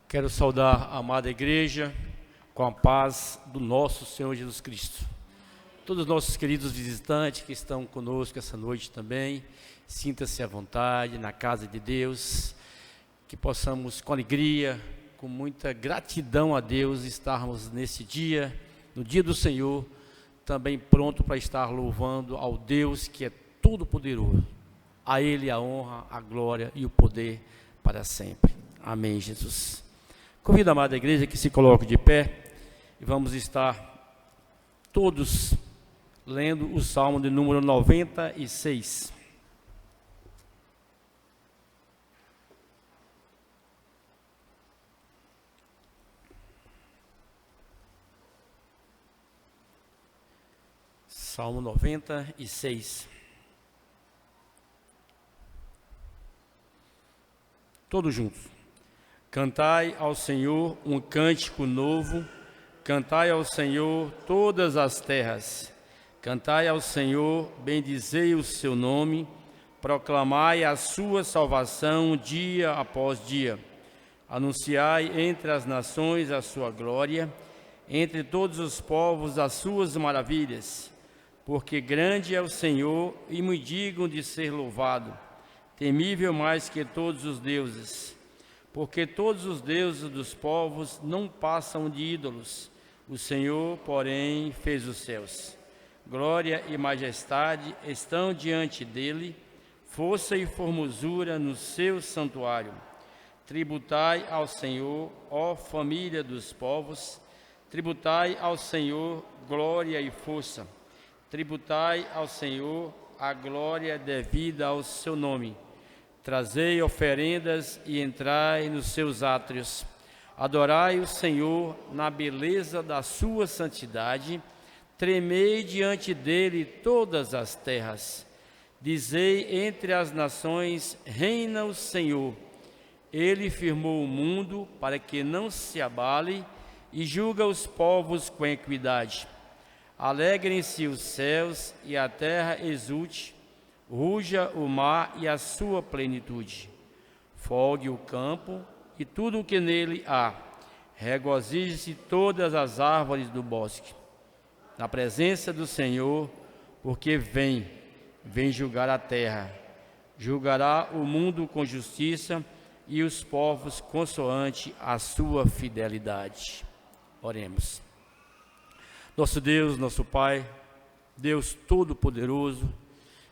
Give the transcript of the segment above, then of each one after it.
Quero saudar a amada igreja com a paz do nosso Senhor Jesus Cristo. Todos os nossos queridos visitantes que estão conosco essa noite também, sinta-se à vontade na casa de Deus, que possamos com alegria, com muita gratidão a Deus, estarmos nesse dia, no dia do Senhor, também pronto para estar louvando ao Deus que é todo-poderoso. A Ele a honra, a glória e o poder para sempre. Amém, Jesus. Convido a amada igreja que se coloque de pé e vamos estar todos lendo o Salmo de número 96. Salmo 96. Todos juntos. Cantai ao Senhor um cântico novo, cantai ao Senhor todas as terras. Cantai ao Senhor, bendizei o seu nome, proclamai a sua salvação dia após dia. Anunciai entre as nações a sua glória, entre todos os povos as suas maravilhas. Porque grande é o Senhor e muito digno de ser louvado, temível mais que todos os deuses. Porque todos os deuses dos povos não passam de ídolos, o Senhor, porém, fez os céus. Glória e majestade estão diante dele, força e formosura no seu santuário. Tributai ao Senhor, ó família dos povos, tributai ao Senhor glória e força. Tributai ao Senhor a glória devida ao seu nome. Trazei oferendas e entrai nos seus átrios. Adorai o Senhor na beleza da sua santidade. Tremei diante dele todas as terras. Dizei entre as nações, reina o Senhor. Ele firmou o mundo para que não se abale e julga os povos com equidade. Alegrem-se os céus e a terra exulte, ruja o mar e a sua plenitude. Folgue o campo e tudo o que nele há. Regozije-se todas as árvores do bosque. Na presença do Senhor, porque vem julgar a terra. Julgará o mundo com justiça e os povos consoante a sua fidelidade. Oremos. Nosso Deus, nosso Pai, Deus Todo-Poderoso,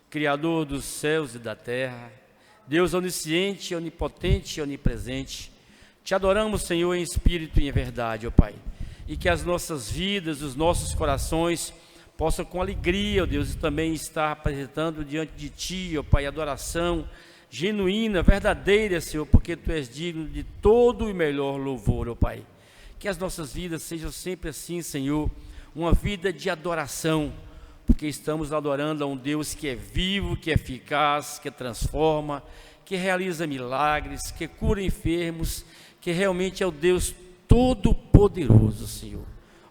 Criador dos céus e da terra, Deus onisciente, onipotente e onipresente, te adoramos, Senhor, em espírito e em verdade, ó Pai, e que as nossas vidas, os nossos corações possam com alegria, ó Deus, também estar apresentando diante de Ti, ó Pai, adoração genuína, verdadeira, Senhor, porque Tu és digno de todo e melhor louvor, ó Pai. Que as nossas vidas sejam sempre assim, Senhor, uma vida de adoração, porque estamos adorando a um Deus que é vivo, que é eficaz, que transforma, que realiza milagres, que cura enfermos, que realmente é o Deus Todo-Poderoso, Senhor.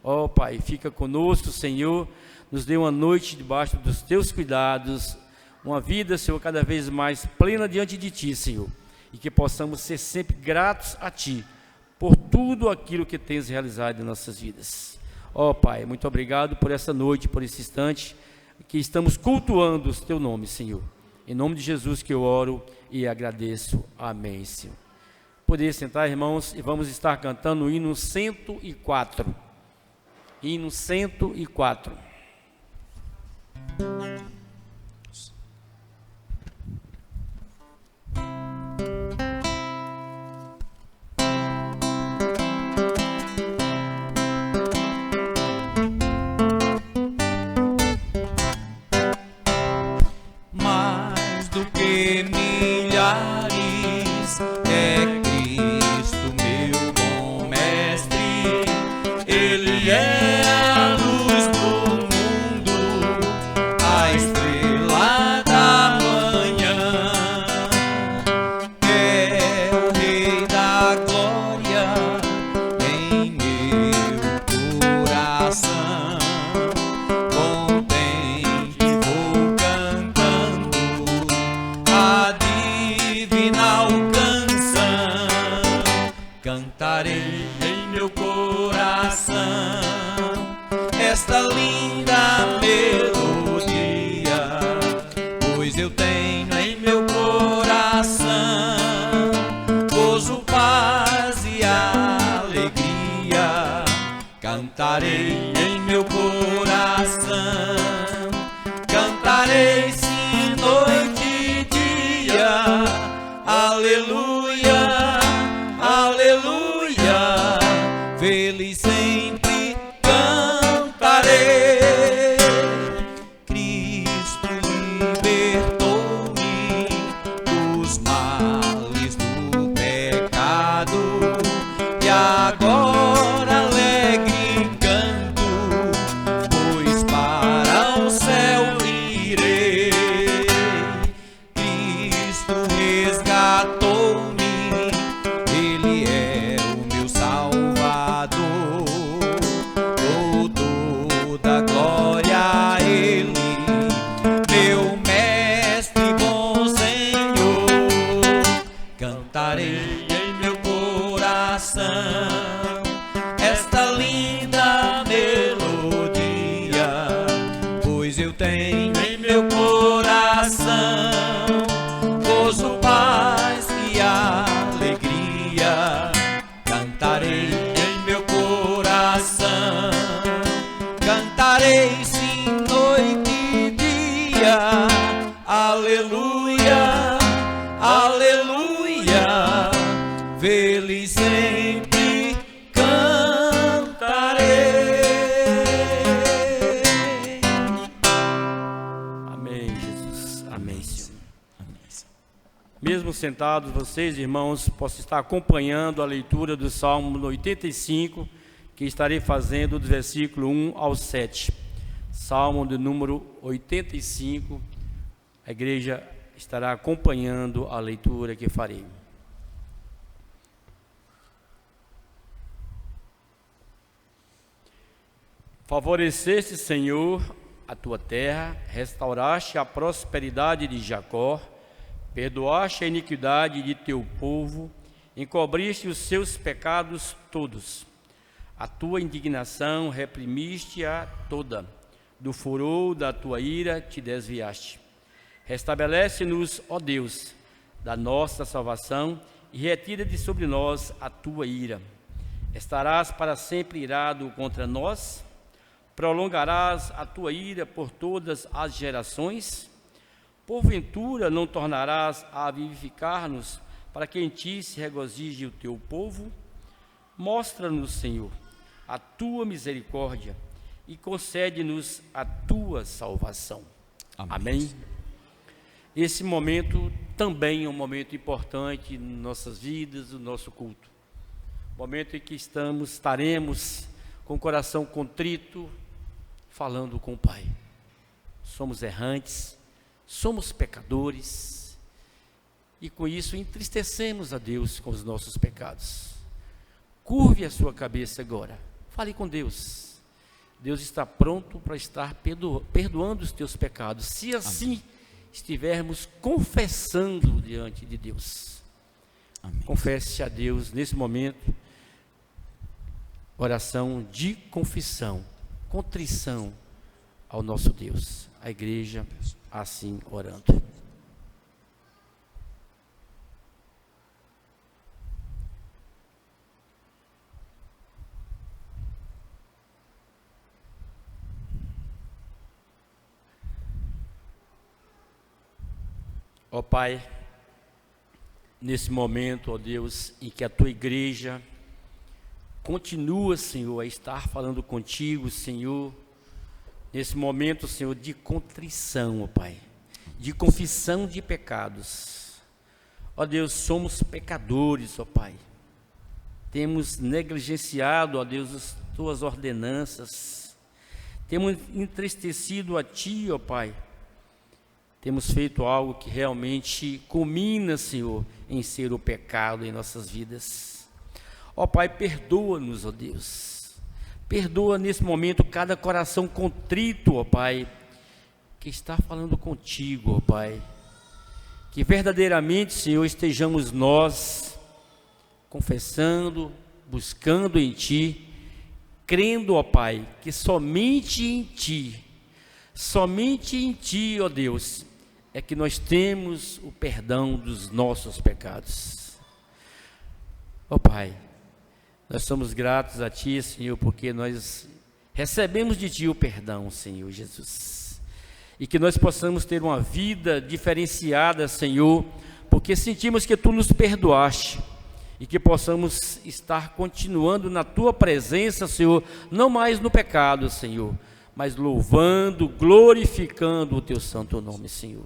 Ó Pai, fica conosco, Senhor, nos dê uma noite debaixo dos Teus cuidados, uma vida, Senhor, cada vez mais plena diante de Ti, Senhor, e que possamos ser sempre gratos a Ti, por tudo aquilo que Tens realizado em nossas vidas. Ó Pai, muito obrigado por essa noite, por esse instante, que estamos cultuando o Teu nome, Senhor. Em nome de Jesus que eu oro e agradeço. Amém, Senhor. Poder sentar, irmãos, e vamos estar cantando o hino 104. Hino 104. Ele é a luz do mundo, a estrela da manhã. É o Rei da glória em meu coração. Contente vou cantando a pois eu tenho em meu coração gozo, paz e alegria. Cantarei em meu coração, cantarei sim noite e dia. Aleluia, aleluia, feliz sempre cantarei. Cristo libertou-me dos males do pecado e agora alegre canto, pois para o céu irei. Cristo resgatou-me, Ele é o meu Salvador. Dou toda glória a Ele, meu Mestre, bom Senhor. Cantarei em meu coração esta linda melodia, pois eu tenho em meu coração gozo, paz e alegria. Cantarei em meu coração, cantarei sim noite e dia. Aleluia, aleluia, feliz sempre cantarei. Amém, Jesus. Amém, Senhor. Amém, Senhor. Mesmo sentados, vocês, irmãos, possam estar acompanhando a leitura do Salmo 85, que estarei fazendo do versículo 1 ao 7. Salmo de número 85, a igreja estará acompanhando a leitura que farei. Favoreceste, Senhor, a tua terra, restauraste a prosperidade de Jacó, perdoaste a iniquidade de teu povo, encobriste os seus pecados todos. A tua indignação reprimiste-a toda, do furor da tua ira te desviaste. Restabelece-nos, ó Deus, da nossa salvação, e retira de sobre nós a tua ira. Estarás para sempre irado contra nós? Prolongarás a tua ira por todas as gerações? Porventura não tornarás a vivificar-nos, para que em ti se regozije o teu povo? Mostra-nos, Senhor, a tua misericórdia e concede-nos a tua salvação. Amém. Esse momento também é um momento importante em nossas vidas, no nosso culto. Momento em que estaremos com o coração contrito, falando com o Pai. Somos errantes, somos pecadores, e com isso entristecemos a Deus com os nossos pecados. Curve a sua cabeça agora, fale com Deus. Deus está pronto para estar perdoando os teus pecados, se assim estivermos confessando diante de Deus. Amém. Confesse a Deus nesse momento, oração de confissão, contrição ao nosso Deus. A igreja assim orando. Ó Pai, nesse momento, ó Deus, em que a tua igreja continua, Senhor, a estar falando contigo, Senhor, nesse momento, Senhor, de contrição, ó Pai, de confissão de pecados. Ó Deus, somos pecadores, ó Pai, temos negligenciado, ó Deus, as tuas ordenanças, temos entristecido a Ti, ó Pai, temos feito algo que realmente culmina, Senhor, em ser o pecado em nossas vidas. Ó Pai, perdoa-nos, ó Deus. Perdoa nesse momento cada coração contrito, ó Pai, que está falando contigo, ó Pai. Que verdadeiramente, Senhor, estejamos nós confessando, buscando em Ti, crendo, ó Pai, que somente em Ti, ó Deus, é que nós temos o perdão dos nossos pecados. Ó Pai, nós somos gratos a Ti, Senhor, porque nós recebemos de Ti o perdão, Senhor Jesus. E que nós possamos ter uma vida diferenciada, Senhor, porque sentimos que Tu nos perdoaste. E que possamos estar continuando na Tua presença, Senhor, não mais no pecado, Senhor, mas louvando, glorificando o Teu santo nome, Senhor.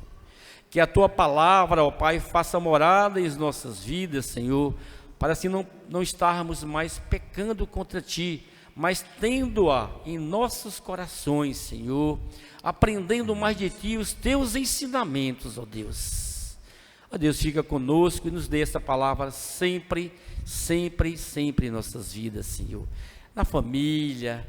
Que a Tua palavra, ó Pai, faça morada em nossas vidas, Senhor, para assim não estarmos mais pecando contra Ti, mas tendo-a em nossos corações, Senhor, aprendendo mais de Ti os Teus ensinamentos, ó Deus. Ó Deus, fica conosco e nos dê essa palavra sempre, sempre, sempre em nossas vidas, Senhor. Na família,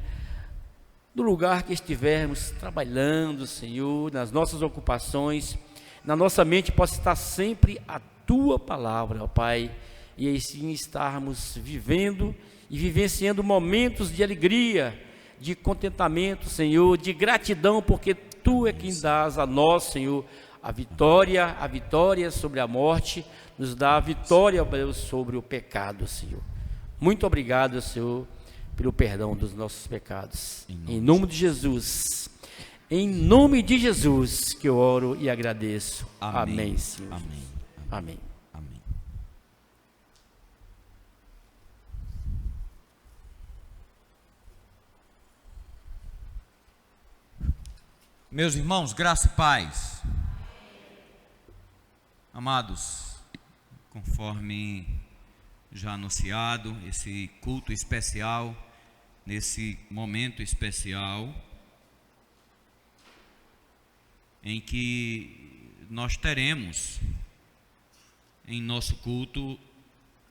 no lugar que estivermos trabalhando, Senhor, nas nossas ocupações, na nossa mente possa estar sempre a Tua palavra, ó Pai, e assim estarmos vivendo e vivenciando momentos de alegria, de contentamento, Senhor, de gratidão, porque Tu é quem dás a nós, Senhor, a vitória sobre a morte, nos dá a vitória, Deus, sobre o pecado, Senhor. Muito obrigado, Senhor, pelo perdão dos nossos pecados. Em nome de Jesus. Em nome de Jesus que eu oro e agradeço. Amém, Senhor. Amém. Amém. Amém. Meus irmãos, graça e paz. Amados, conforme já anunciado, esse culto especial, nesse momento especial, em que nós teremos em nosso culto,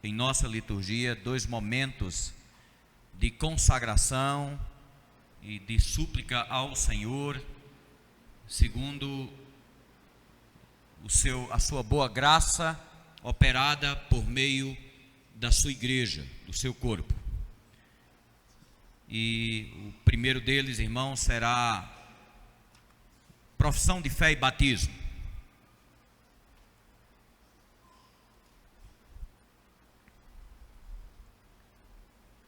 em nossa liturgia, 2 momentos de consagração e de súplica ao Senhor, segundo a sua boa graça operada por meio da sua igreja, do seu corpo. E o primeiro deles, irmãos, será profissão de fé e batismo.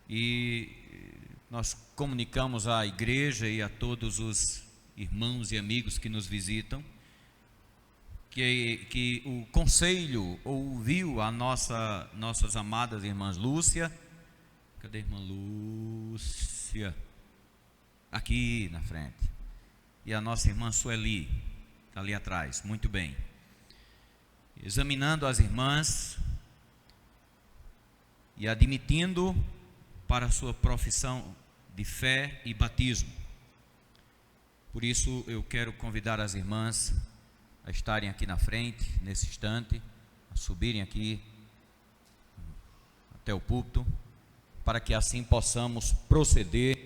E nós comunicamos à igreja e a todos os irmãos e amigos que nos visitam que o conselho ouviu a nossas amadas irmãs Lúcia. Cadê a irmã Lúcia? Aqui na frente. E a nossa irmã Sueli, está ali atrás. Muito bem. Examinando as irmãs e admitindo para a sua profissão de fé e batismo. Por isso eu quero convidar as irmãs a estarem aqui na frente, nesse instante, a subirem aqui até o púlpito, para que assim possamos proceder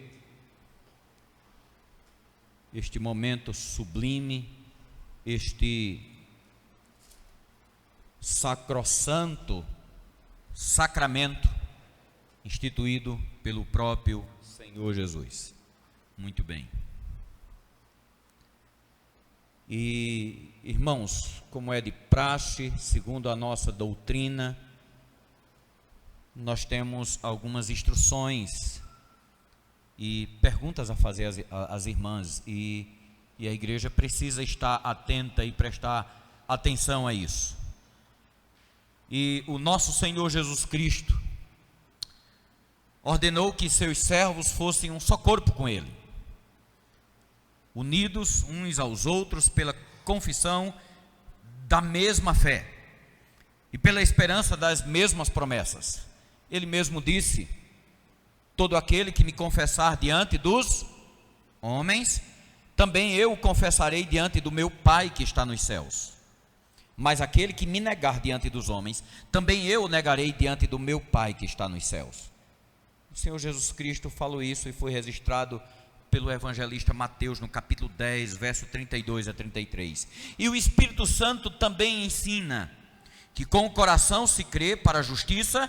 este momento sublime, este sacrossanto sacramento instituído pelo próprio Senhor Jesus. Muito bem. E, irmãos, como é de praxe, segundo a nossa doutrina, nós temos algumas instruções e perguntas a fazer às irmãs, e a igreja precisa estar atenta e prestar atenção a isso. E o nosso Senhor Jesus Cristo ordenou que seus servos fossem um só corpo com Ele, unidos uns aos outros pela confissão da mesma fé e pela esperança das mesmas promessas. Ele mesmo disse: todo aquele que me confessar diante dos homens, também eu o confessarei diante do meu Pai que está nos céus. Mas aquele que me negar diante dos homens, também eu o negarei diante do meu Pai que está nos céus. O Senhor Jesus Cristo falou isso e foi registrado pelo evangelista Mateus no capítulo 10, verso 32 a 33. E o Espírito Santo também ensina que com o coração se crê para a justiça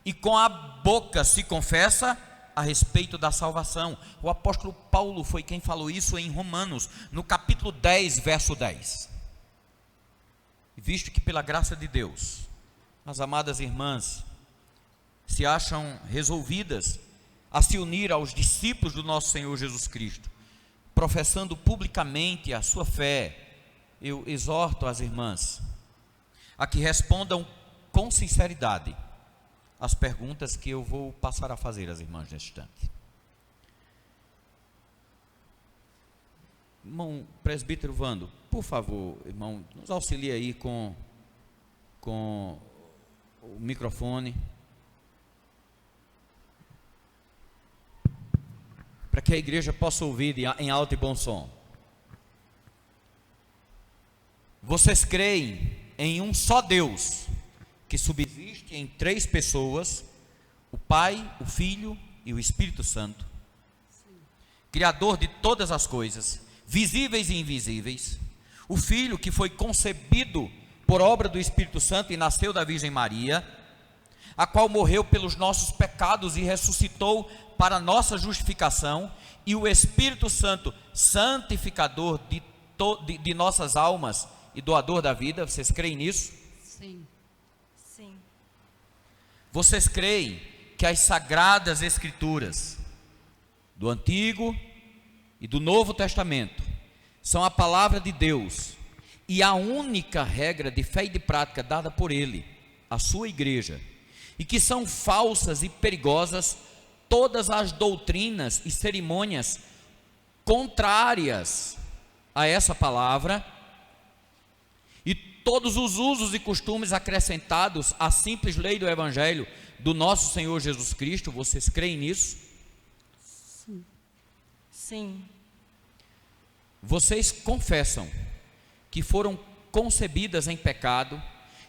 e com a boca se confessa a respeito da salvação. O apóstolo Paulo foi quem falou isso em Romanos, no capítulo 10, verso 10. visto que pela graça de Deus, as amadas irmãs se acham resolvidas a se unir aos discípulos do nosso Senhor Jesus Cristo, professando publicamente a sua fé, eu exorto as irmãs a que respondam com sinceridade as perguntas que eu vou passar a fazer às irmãs neste instante. Irmão presbítero Vando, por favor, irmão, nos auxilie aí com o microfone, para que a igreja possa ouvir em alto e bom som. Vocês creem em um só Deus, que subsiste em 3 pessoas, o Pai, o Filho e o Espírito Santo, Criador de todas as coisas, visíveis e invisíveis, o Filho que foi concebido por obra do Espírito Santo e nasceu da Virgem Maria, a qual morreu pelos nossos pecados e ressuscitou para nossa justificação, e o Espírito Santo, santificador de nossas almas e doador da vida. Vocês creem nisso? Sim. Sim. Vocês creem que as sagradas escrituras do Antigo e do Novo Testamento são a palavra de Deus e a única regra de fé e de prática dada por Ele, a sua igreja, e que são falsas e perigosas todas as doutrinas e cerimônias contrárias a essa palavra e todos os usos e costumes acrescentados à simples lei do Evangelho do nosso Senhor Jesus Cristo? Vocês creem nisso? Sim. Sim. Vocês confessam que foram concebidas em pecado,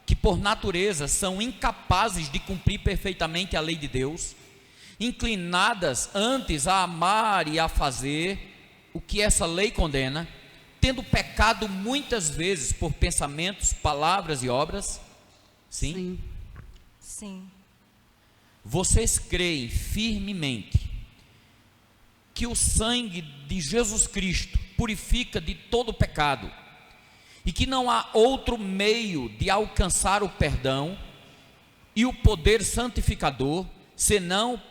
que por natureza são incapazes de cumprir perfeitamente a lei de Deus, inclinadas antes a amar e a fazer o que essa lei condena, tendo pecado muitas vezes por pensamentos, palavras e obras? Sim? Sim. Sim. Vocês creem firmemente que o sangue de Jesus Cristo purifica de todo pecado e que não há outro meio de alcançar o perdão e o poder santificador senão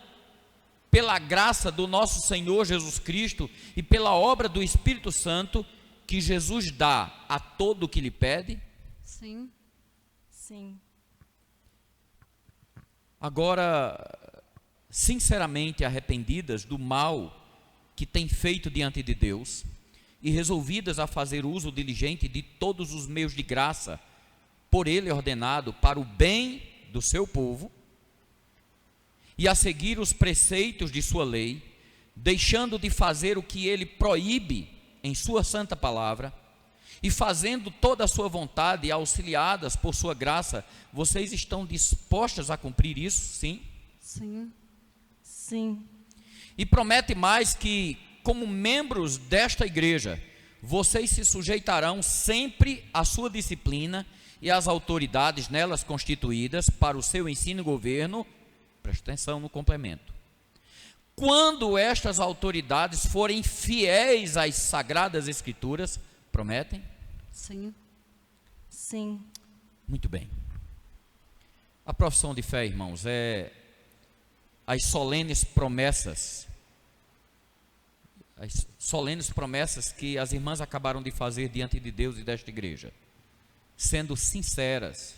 pela graça do nosso Senhor Jesus Cristo e pela obra do Espírito Santo que Jesus dá a todo o que lhe pede? Sim. Sim. Agora, sinceramente arrependidas do mal que têm feito diante de Deus e resolvidas a fazer uso diligente de todos os meios de graça por Ele ordenado para o bem do seu povo, e a seguir os preceitos de sua lei, deixando de fazer o que Ele proíbe em sua santa palavra, e fazendo toda a sua vontade, auxiliadas por sua graça, vocês estão dispostas a cumprir isso? Sim? Sim. Sim. E promete mais que, como membros desta igreja, vocês se sujeitarão sempre à sua disciplina e às autoridades nelas constituídas para o seu ensino e governo. Presta atenção no complemento. Quando estas autoridades forem fiéis às sagradas escrituras, prometem? Sim. Sim. Muito bem. A profissão de fé, irmãos, é as solenes promessas que as irmãs acabaram de fazer diante de Deus e desta igreja, sendo sinceras,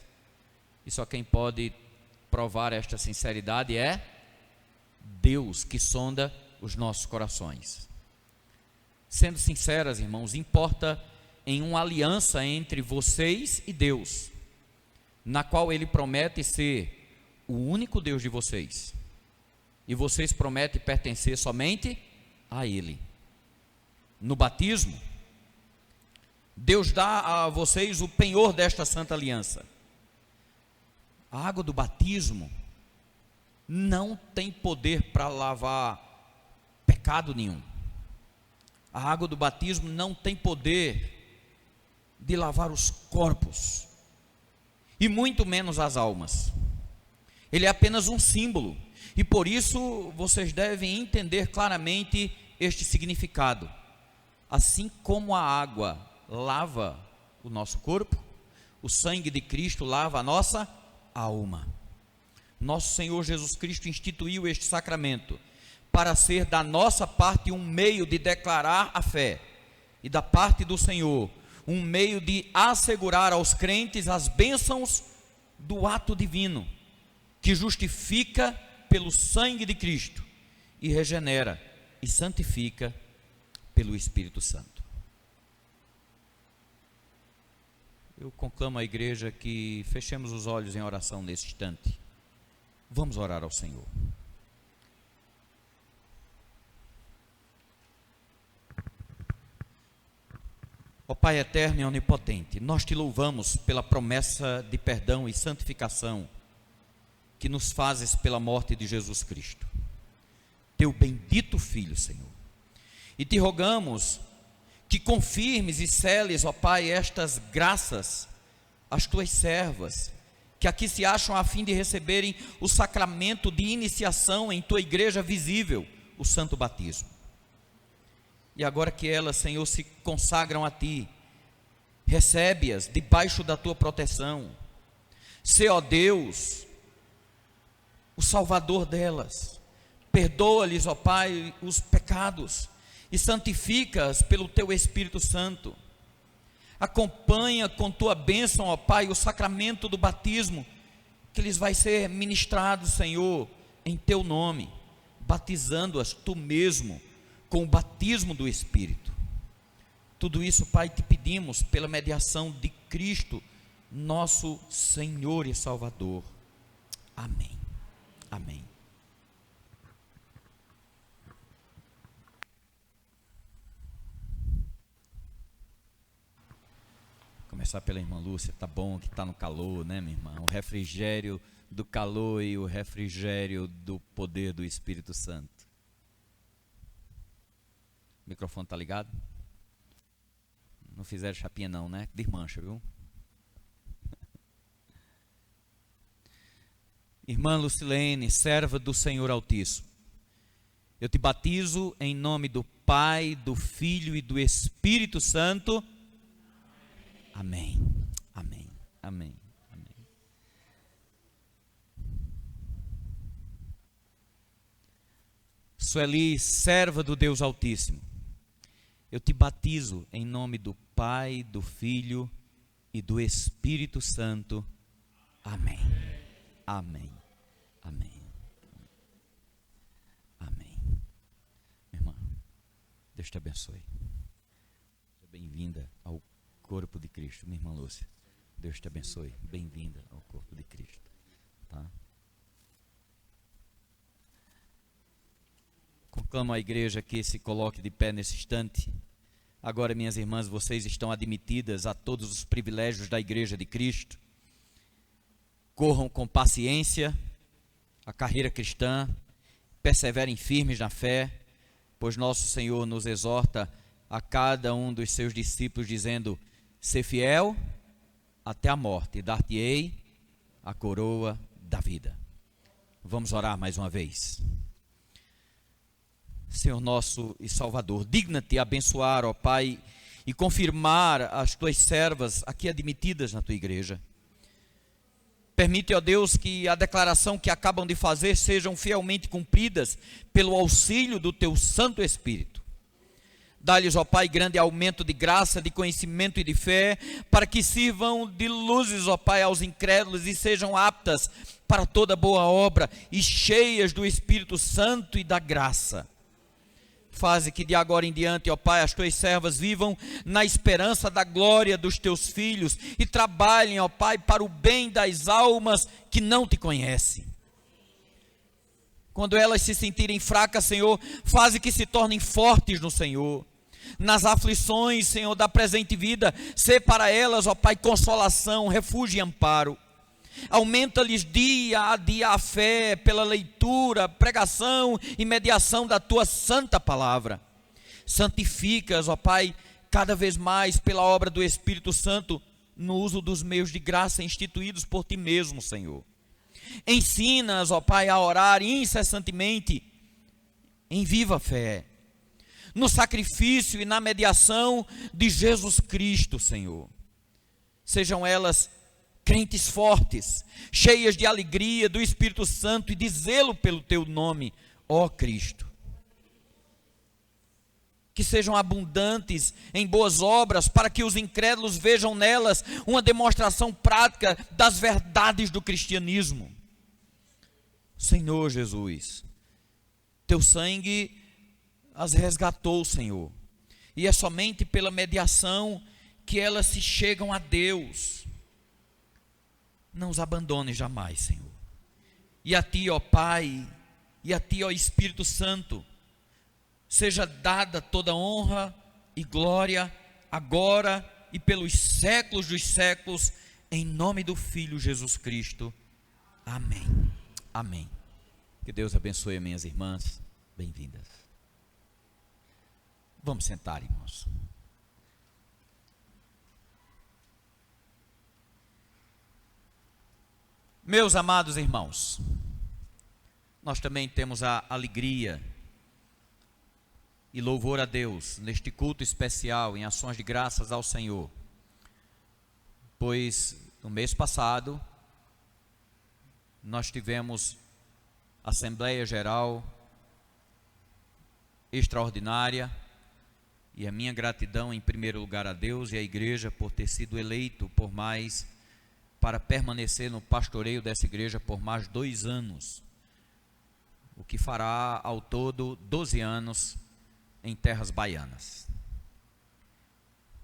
e só quem pode provar esta sinceridade é Deus, que sonda os nossos corações. Sendo sinceras, irmãos, importa em uma aliança entre vocês e Deus, na qual Ele promete ser o único Deus de vocês, e vocês prometem pertencer somente a Ele. No batismo, Deus dá a vocês o penhor desta santa aliança. A água do batismo não tem poder para lavar pecado nenhum. A água do batismo não tem poder de lavar os corpos, e muito menos as almas. Ele é apenas um símbolo, e por isso vocês devem entender claramente este significado. Assim como a água lava o nosso corpo, O sangue de Cristo lava a nossa alma. Nosso Senhor Jesus Cristo instituiu este sacramento para ser da nossa parte um meio de declarar a fé, e da parte do Senhor um meio de assegurar aos crentes as bênçãos do ato divino, que justifica pelo sangue de Cristo e regenera e santifica pelo Espírito Santo. Eu conclamo a igreja que fechemos os olhos em oração nesse instante. Vamos orar ao Senhor. Ó Pai eterno e onipotente, nós te louvamos pela promessa de perdão e santificação que nos fazes pela morte de Jesus Cristo, teu bendito Filho, Senhor. E te rogamos que confirmes e seles, ó Pai, estas graças às tuas servas, que aqui se acham a fim de receberem o sacramento de iniciação em tua igreja visível, o santo batismo. E agora que elas, Senhor, se consagram a ti, recebe-as debaixo da tua proteção. Sê, ó Deus, o Salvador delas. Perdoa-lhes, ó Pai, os pecados e santifica-as pelo teu Espírito Santo. Acompanha com tua bênção, ó Pai, o sacramento do batismo, que lhes vai ser ministrado, Senhor, em teu nome, batizando-as tu mesmo com o batismo do Espírito. Tudo isso, Pai, te pedimos pela mediação de Cristo, nosso Senhor e Salvador. Amém. Amém. Começar pela irmã Lúcia, tá bom que tá no calor, né, minha irmã? O refrigério do calor e o refrigério do poder do Espírito Santo. O microfone tá ligado? Não fizeram chapinha não, né? Desmancha, viu? Irmã Lucilene, serva do Senhor Altíssimo, eu te batizo em nome do Pai, do Filho e do Espírito Santo. Amém, amém, amém, amém. Sueli, serva do Deus Altíssimo, eu te batizo em nome do Pai, do Filho e do Espírito Santo. Amém, amém, amém, amém. Minha irmã, Deus te abençoe. Seja bem-vinda ao corpo de Cristo, minha irmã Lúcia. Deus te abençoe. Bem-vinda ao corpo de Cristo. Tá? Conclamo a igreja que se coloque de pé nesse instante. Agora, minhas irmãs, vocês estão admitidas a todos os privilégios da igreja de Cristo. Corram com paciência a carreira cristã, perseverem firmes na fé, pois nosso Senhor nos exorta a cada um dos seus discípulos, dizendo: ser fiel até a morte, e dar-te-ei a coroa da vida. Vamos orar mais uma vez. Senhor nosso e Salvador, digna-te abençoar, ó Pai, e confirmar as tuas servas aqui admitidas na tua igreja. Permite, ó Deus, que a declaração que acabam de fazer sejam fielmente cumpridas pelo auxílio do teu Santo Espírito. Dá-lhes, ó Pai, grande aumento de graça, de conhecimento e de fé, para que sirvam de luzes, ó Pai, aos incrédulos e sejam aptas para toda boa obra e cheias do Espírito Santo e da graça. Faze que de agora em diante, ó Pai, as tuas servas vivam na esperança da glória dos teus filhos e trabalhem, ó Pai, para o bem das almas que não te conhecem. Quando elas se sentirem fracas, Senhor, faze que se tornem fortes no Senhor. Nas aflições, Senhor, da presente vida, sê para elas, ó Pai, consolação, refúgio e amparo. Aumenta-lhes dia a dia a fé pela leitura, pregação e mediação da tua santa palavra. Santifica-as, ó Pai, cada vez mais pela obra do Espírito Santo, no uso dos meios de graça instituídos por ti mesmo, Senhor. Ensina-as, ó Pai, a orar incessantemente em viva fé, no sacrifício e na mediação de Jesus Cristo, Senhor. sejam elas crentes fortes, cheias de alegria do Espírito Santo e de zelo pelo teu nome, ó Cristo. Que sejam abundantes em boas obras, para que os incrédulos vejam nelas uma demonstração prática das verdades do cristianismo. Senhor Jesus, teu sangue as resgatou, Senhor, e é somente pela mediação que elas se chegam a Deus. Não os abandone jamais, Senhor. E a Ti, ó Pai, e a Ti, ó Espírito Santo, seja dada toda honra e glória, agora e pelos séculos dos séculos, em nome do Filho Jesus Cristo. Amém. Amém. Que Deus abençoe as minhas irmãs. Bem-vindas. Vamos sentar, irmãos. Meus amados irmãos, nós também temos a alegria e louvor a Deus neste culto especial, em ações de graças ao Senhor, pois no mês passado nós tivemos Assembleia Geral extraordinária, e a minha gratidão em primeiro lugar a Deus e à igreja por ter sido eleito para permanecer no pastoreio dessa igreja por mais 2 anos, o que fará ao todo 12 anos em terras baianas.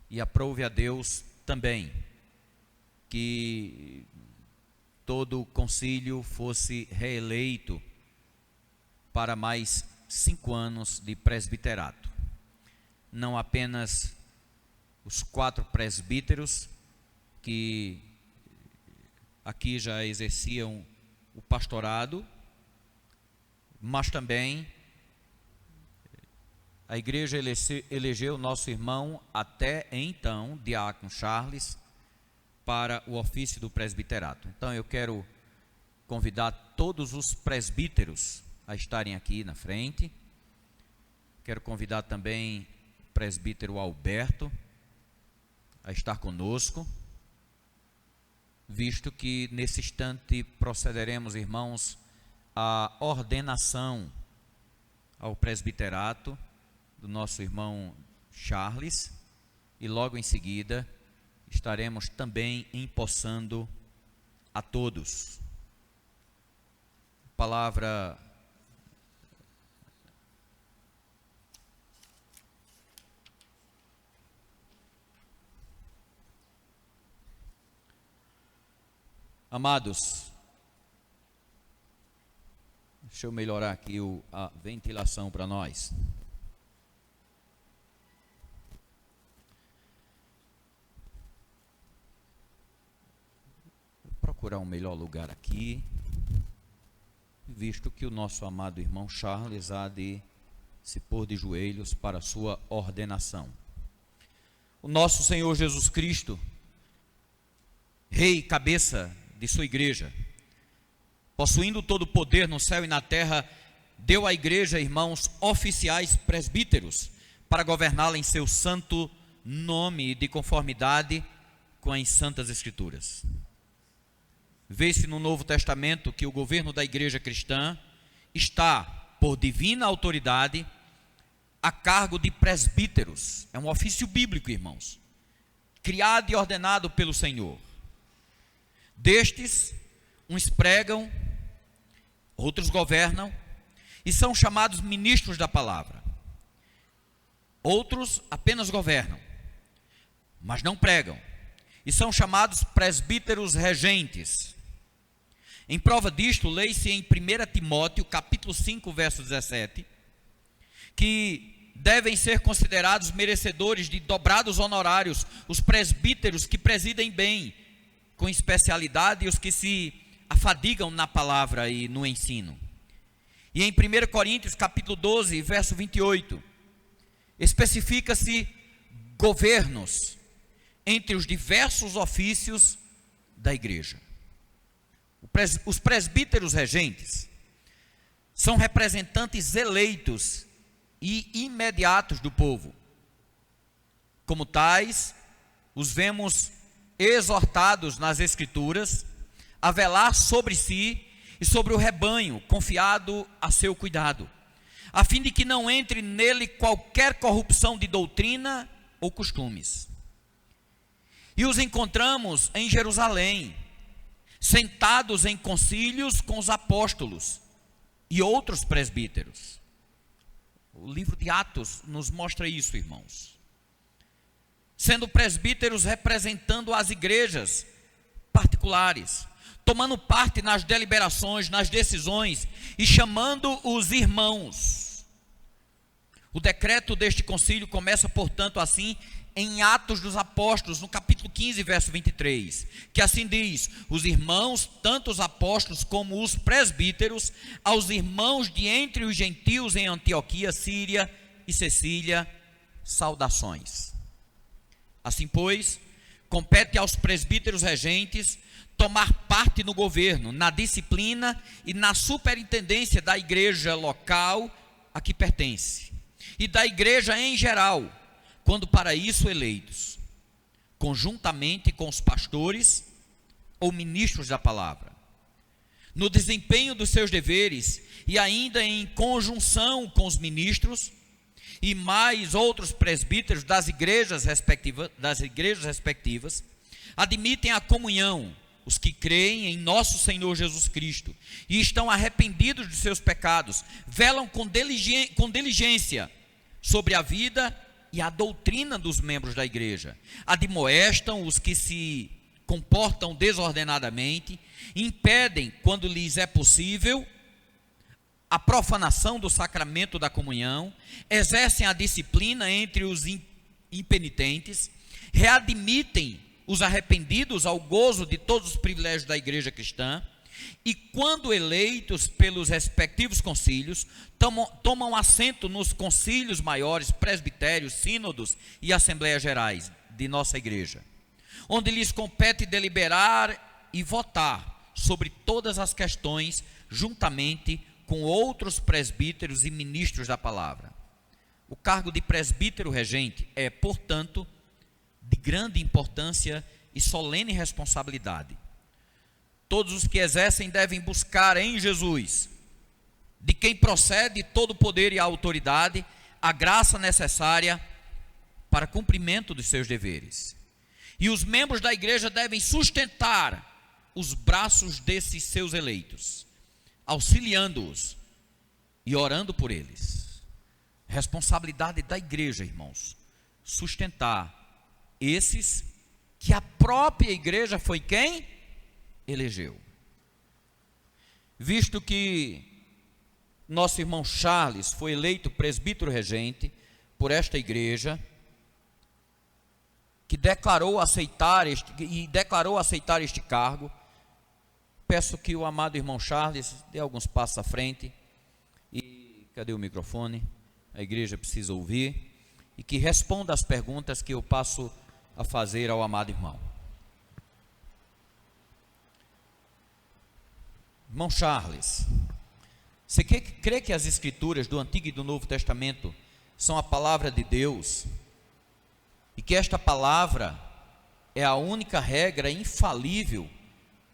E aprove a Deus também que todo o concílio fosse reeleito para mais 5 anos de presbiterato. Não apenas os 4 presbíteros que aqui já exerciam o pastorado, mas também a igreja elegeu nosso irmão, até então, diácono Charles, para o ofício do presbiterato. Então eu quero convidar todos os presbíteros a estarem aqui na frente. Quero convidar também o presbítero Alberto a estar conosco, visto que nesse instante procederemos, irmãos, à ordenação ao presbiterato do nosso irmão Charles, e logo em seguida estaremos também empossando a todos. Palavra amados, deixa eu melhorar aqui a ventilação para nós. Procurar um melhor lugar aqui, visto que o nosso amado irmão Charles há de se pôr de joelhos para a sua ordenação. O nosso Senhor Jesus Cristo, Rei, cabeça de sua igreja, possuindo todo o poder no céu e na terra, deu à igreja, irmãos, oficiais presbíteros, para governá-la em seu santo nome, de conformidade com as santas escrituras. Vê-se no Novo Testamento que o governo da igreja cristã está, por divina autoridade, a cargo de presbíteros. É um ofício bíblico, irmãos, criado e ordenado pelo Senhor. Destes, uns pregam, outros governam, e são chamados ministros da palavra. Outros apenas governam, mas não pregam, e são chamados presbíteros regentes. Em prova disto, lê-se em 1 Timóteo, capítulo 5, verso 17, que devem ser considerados merecedores de dobrados honorários os presbíteros que presidem bem, com especialidade, e os que se afadigam na palavra e no ensino. E em 1 Coríntios, capítulo 12, verso 28, especifica-se governos entre os diversos ofícios da igreja. Os presbíteros regentes são representantes eleitos e imediatos do povo. Como tais, os vemos exortados nas Escrituras a velar sobre si e sobre o rebanho confiado a seu cuidado, a fim de que não entre nele qualquer corrupção de doutrina ou costumes. E os encontramos em Jerusalém, sentados em concílios com os apóstolos e outros presbíteros. O livro de Atos nos mostra isso, irmãos. Sendo presbíteros representando as igrejas particulares, tomando parte nas deliberações, nas decisões e chamando os irmãos. O decreto deste concílio começa, portanto, assim, em Atos dos Apóstolos, no capítulo 15, verso 23, que assim diz: os irmãos, tanto os apóstolos como os presbíteros, aos irmãos de entre os gentios em Antioquia, Síria e Cecília, saudações. Assim, pois, compete aos presbíteros regentes tomar parte no governo, na disciplina e na superintendência da igreja local a que pertence, e da igreja em geral, quando para isso eleitos, conjuntamente com os pastores ou ministros da palavra, no desempenho dos seus deveres e ainda em conjunção com os ministros e mais outros presbíteros das igrejas respectivas, admitem a comunhão os que creem em nosso Senhor Jesus Cristo e estão arrependidos de seus pecados, velam com diligência sobre a vida e a doutrina dos membros da igreja, admoestam os que se comportam desordenadamente, impedem, quando lhes é possível, a profanação do sacramento da comunhão, exercem a disciplina entre os impenitentes, readmitem os arrependidos ao gozo de todos os privilégios da igreja cristã, e quando eleitos pelos respectivos concílios, tomam assento nos concílios maiores, presbitérios, sínodos e assembleias gerais de nossa igreja, onde lhes compete deliberar e votar sobre todas as questões, juntamente com outros presbíteros e ministros da palavra. O cargo de presbítero regente é, portanto, de grande importância e solene responsabilidade. Todos os que exercem devem buscar em Jesus, de quem procede todo o poder e a autoridade, a graça necessária para cumprimento dos seus deveres. E os membros da igreja devem sustentar os braços desses seus eleitos, auxiliando-os e orando por eles. Responsabilidade da igreja, irmãos, sustentar esses que a própria igreja foi quem elegeu. Visto que nosso irmão Charles foi eleito presbítero regente por esta igreja, que declarou aceitar este cargo, peço que o amado irmão Charles dê alguns passos à frente e cadê o microfone? A igreja precisa ouvir, e que responda às perguntas que eu passo a fazer ao amado irmão. Irmão Charles, você crê que as escrituras do Antigo e do Novo Testamento são a palavra de Deus e que esta palavra é a única regra infalível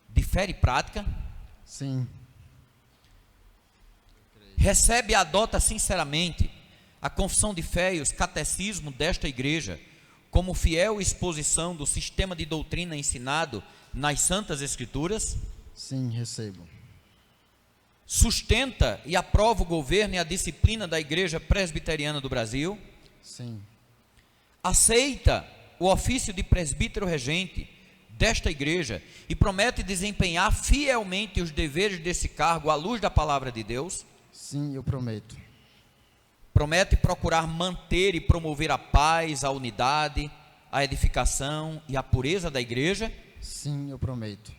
de fé e prática? Sim. Recebe e adota sinceramente a confissão de fé e os catecismos desta igreja como fiel exposição do sistema de doutrina ensinado nas Santas Escrituras? Sim, recebo. Sustenta e aprova o governo e a disciplina da Igreja Presbiteriana do Brasil? Sim. Aceita o ofício de presbítero regente desta igreja e promete desempenhar fielmente os deveres desse cargo à luz da palavra de Deus? Sim, eu prometo. Promete procurar manter e promover a paz, a unidade, a edificação e a pureza da igreja? Sim, eu prometo.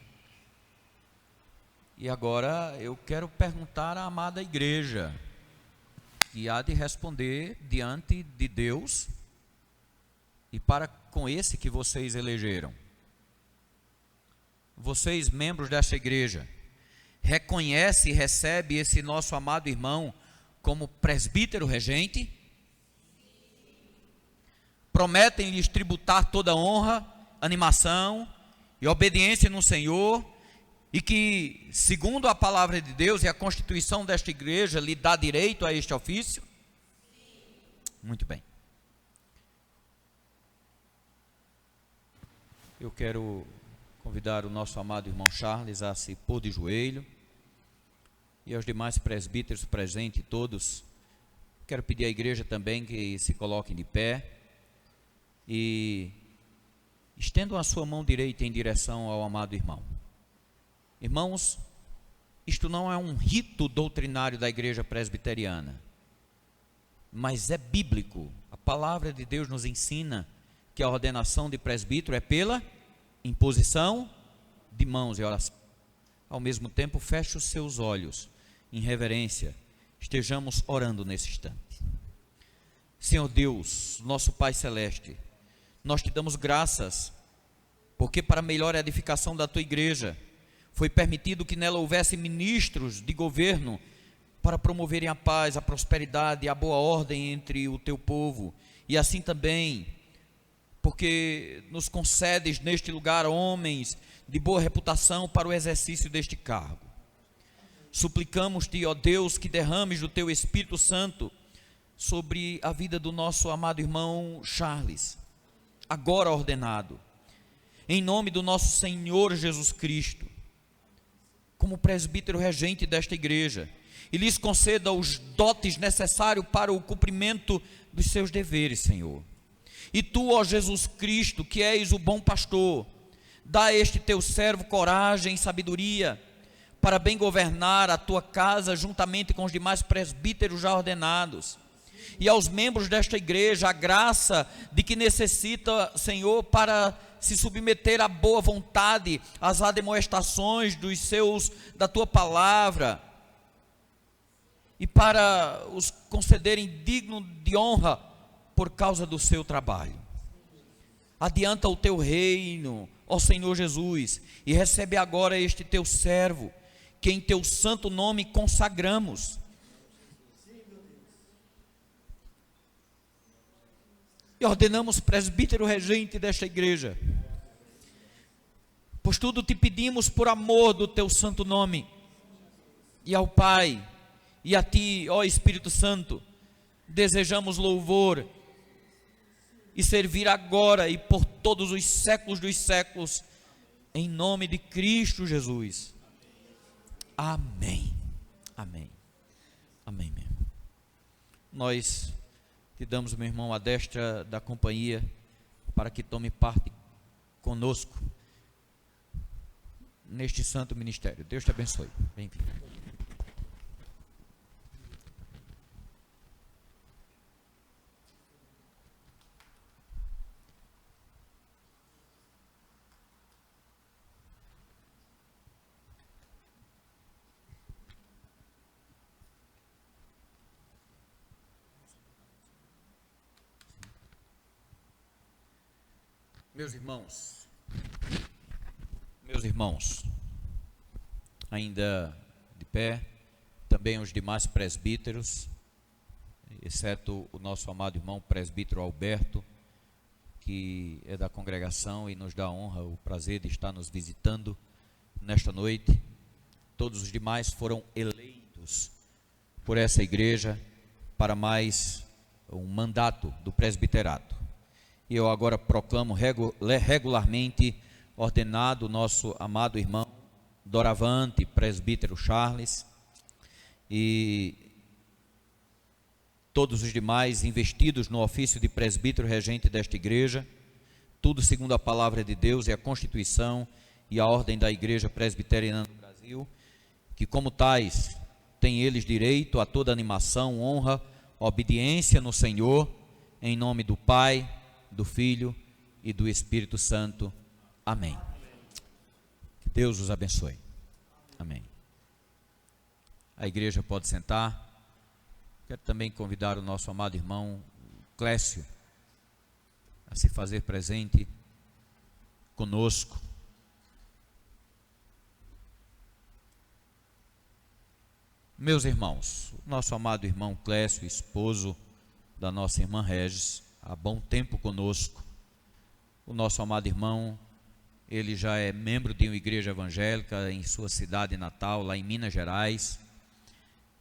E agora eu quero perguntar à amada igreja, que há de responder diante de Deus e para com esse que vocês elegeram. Vocês, membros desta igreja, reconhecem e recebem esse nosso amado irmão como presbítero regente? Prometem lhes tributar toda honra, animação e obediência no Senhor, e que, segundo a palavra de Deus e a constituição desta igreja, lhe dá direito a este ofício? Muito bem. Eu quero convidar o nosso amado irmão Charles a se pôr de joelho, e aos demais presbíteros presentes todos. Quero pedir à igreja também que se coloquem de pé e estendam a sua mão direita em direção ao amado irmão. Irmãos, isto não é um rito doutrinário da igreja presbiteriana, mas é bíblico. A palavra de Deus nos ensina que a ordenação de presbítero é pela imposição de mãos e oração. Ao mesmo tempo, feche os seus olhos em reverência. Estejamos orando nesse instante. Senhor Deus, nosso Pai Celeste, nós te damos graças, porque para a melhor edificação da tua igreja, foi permitido que nela houvesse ministros de governo para promoverem a paz, a prosperidade e a boa ordem entre o teu povo. E assim também, porque nos concedes neste lugar homens de boa reputação para o exercício deste cargo. Suplicamos-te, ó Deus, que derrames do teu Espírito Santo sobre a vida do nosso amado irmão Charles, agora ordenado, em nome do nosso Senhor Jesus Cristo, como presbítero regente desta igreja, e lhes conceda os dotes necessários para o cumprimento dos seus deveres, Senhor. E tu, ó Jesus Cristo, que és o bom pastor, dá a este teu servo coragem e sabedoria para bem governar a tua casa juntamente com os demais presbíteros já ordenados. E aos membros desta igreja a graça de que necessita, Senhor, para se submeter à boa vontade, às admoestações da tua palavra, e para os concederem digno de honra por causa do seu trabalho. Adianta o teu reino, ó Senhor Jesus, e recebe agora este teu servo, que em teu santo nome consagramos. E ordenamos presbítero regente desta igreja. Pois tudo te pedimos por amor do teu santo nome. E ao Pai, e a ti, ó Espírito Santo, desejamos louvor e servir agora e por todos os séculos dos séculos, em nome de Cristo Jesus. Amém. Amém. Amém mesmo. Nós te damos, meu irmão, a destra da companhia para que tome parte conosco neste santo ministério. Deus te abençoe. Bem-vindo. Meus irmãos, ainda de pé, também os demais presbíteros, exceto o nosso amado irmão presbítero Alberto, que é da congregação e nos dá a honra, o prazer de estar nos visitando nesta noite. Todos os demais foram eleitos por essa igreja para mais um mandato do presbiterato. E eu agora proclamo regularmente ordenado o nosso amado irmão Doravante, presbítero Charles, e todos os demais investidos no ofício de presbítero regente desta igreja, tudo segundo a palavra de Deus e a constituição e a ordem da igreja presbiteriana do Brasil, que como tais, têm eles direito a toda animação, honra, obediência no Senhor, em nome do Pai, do Filho e do Espírito Santo. Amém. Que Deus os abençoe. Amém. A igreja pode sentar. Quero também convidar o nosso amado irmão Clécio a se fazer presente conosco. Meus irmãos, nosso amado irmão Clécio, esposo da nossa irmã Regis, há bom tempo conosco, O nosso amado irmão, ele já é membro de uma igreja evangélica em sua cidade natal, lá em Minas Gerais,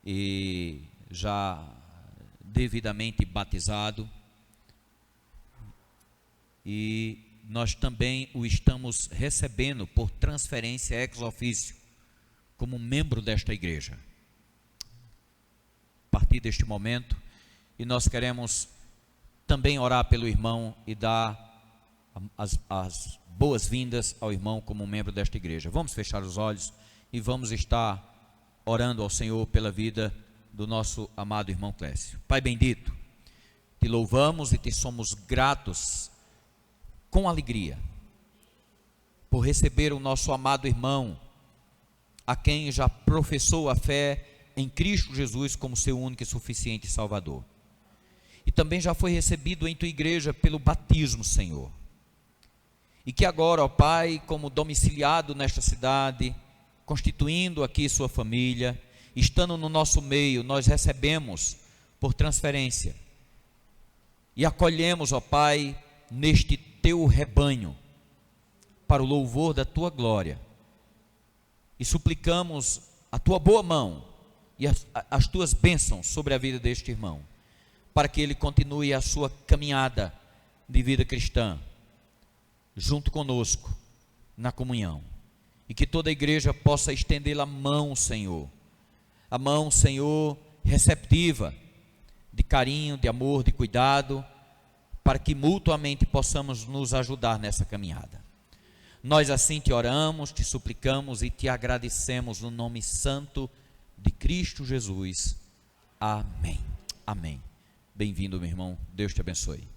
e já devidamente batizado. E nós também o estamos recebendo por transferência ex officio, como membro desta igreja. A partir deste momento, e nós queremos também orar pelo irmão e dar as boas-vindas ao irmão como membro desta igreja. Vamos fechar os olhos e vamos estar orando ao Senhor pela vida do nosso amado irmão Clécio. Pai bendito, te louvamos e te somos gratos com alegria por receber o nosso amado irmão, a quem já professou a fé em Cristo Jesus como seu único e suficiente Salvador. E também já foi recebido em tua igreja pelo batismo, Senhor. E que agora, ó Pai, como domiciliado nesta cidade, constituindo aqui sua família, estando no nosso meio, nós recebemos por transferência e acolhemos, ó Pai, neste teu rebanho, para o louvor da tua glória, e suplicamos a tua boa mão e as tuas bênçãos sobre a vida deste irmão, para que ele continue a sua caminhada de vida cristã, junto conosco, na comunhão, e que toda a igreja possa estender a mão, Senhor, receptiva, de carinho, de amor, de cuidado, para que mutuamente possamos nos ajudar nessa caminhada. Nós assim te oramos, te suplicamos e te agradecemos no nome santo de Cristo Jesus. Amém. Amém. Bem-vindo, meu irmão. Deus te abençoe.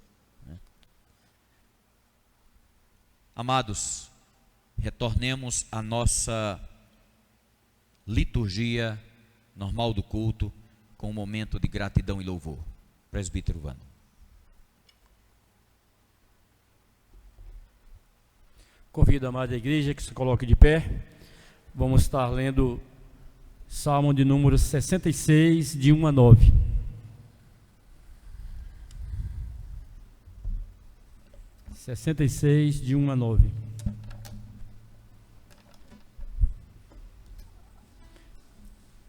Amados, retornemos à nossa liturgia normal do culto, com um momento de gratidão e louvor. Presbítero Vando. Convido a amada igreja que se coloque de pé. Vamos estar lendo Salmo de número 66, de 1 a 9. De 1 a 9.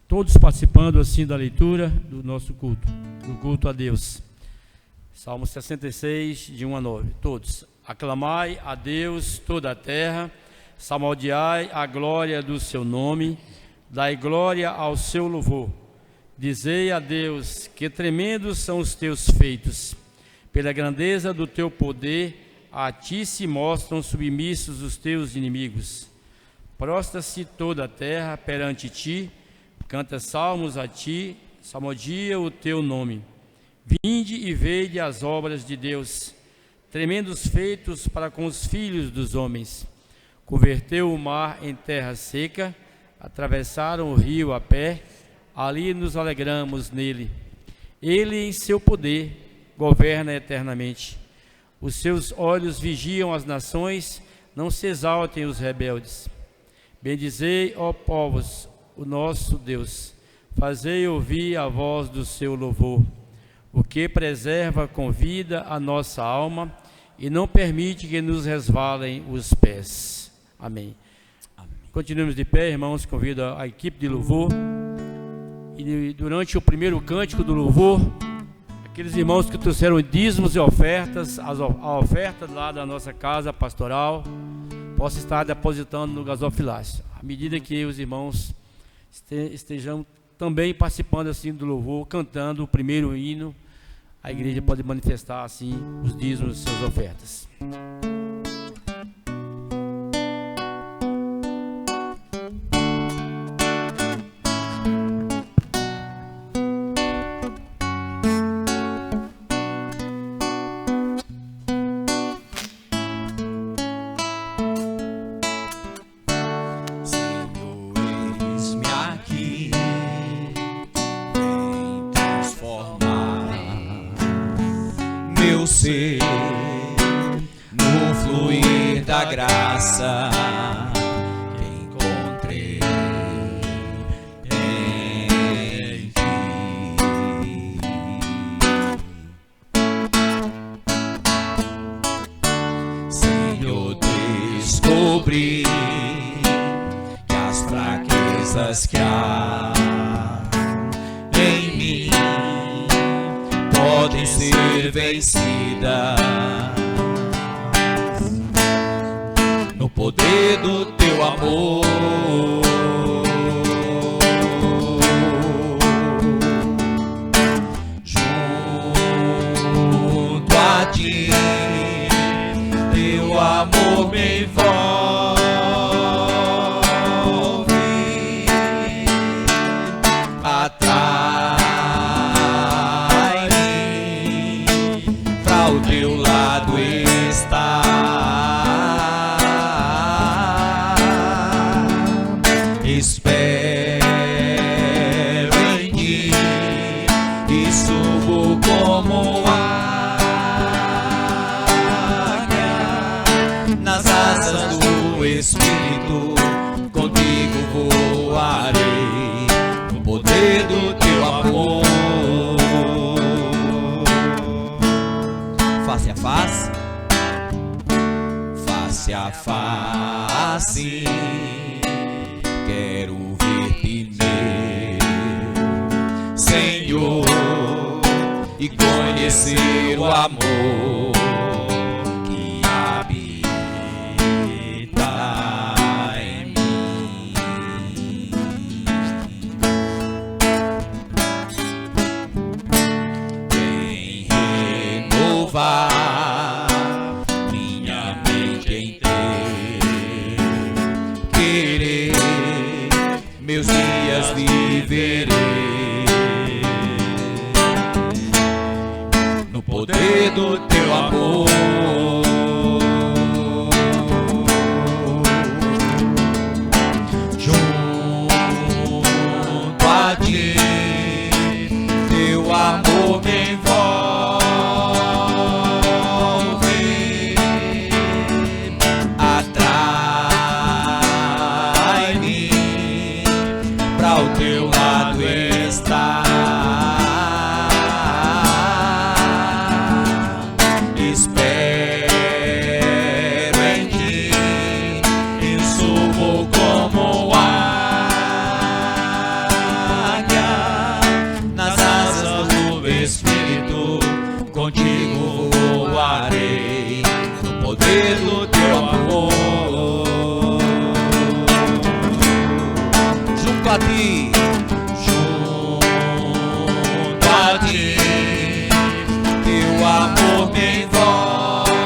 Todos participando assim da leitura do nosso culto, do culto a Deus. Salmo 66, de 1 a 9. Todos. Aclamai a Deus toda a terra, salmodiai a glória do seu nome, dai glória ao seu louvor. Dizei a Deus, que tremendos são os teus feitos. Pela grandeza do teu poder, a ti se mostram submissos os teus inimigos. Prostra-se toda a terra perante ti, canta salmos a ti, salmodia o teu nome. Vinde e vede as obras de Deus, tremendos feitos para com os filhos dos homens. Converteu o mar em terra seca, atravessaram o rio a pé, ali nos alegramos nele. Ele em seu poder governa eternamente. Os seus olhos vigiam as nações, não se exaltem os rebeldes. Bendizei, ó povos, o nosso Deus, fazei ouvir a voz do seu louvor, o que preserva com vida a nossa alma e não permite que nos resvalem os pés. Amém. Amém. Continuemos de pé, irmãos, convido a equipe de louvor. E durante o primeiro cântico do louvor, aqueles irmãos que trouxeram dízimos e ofertas, a oferta lá da nossa casa pastoral, possa estar depositando no gasofilácio. À medida que os irmãos estejam também participando assim do louvor, cantando o primeiro hino, a igreja pode manifestar assim os dízimos e suas ofertas. No fluir da graça que encontrei em ti, descobri que as fraquezas que há em mim podem ser vencidas no poder do teu amor. Junto a ti, teu amor me envolve, atrai-me pra o teu lado estar. Espero em ti e subo como águia nas asas do Espírito. Contigo voarei no poder do teu amor. Face a face, face a face, quero ver-te, meu Senhor, e conhecer o amor que habita em mim. Vem renovar minha mente em teu querer, meus dias viverei no poder do teu amor. Junto a ti, teu amor me envolve, atrai-me pra o teu lado estar. Espero em ti e subo como águia nas asas do Espírito. Contigo voarei no poder do teu amor. Junto a ti, junto a ti, teu amor me envolve,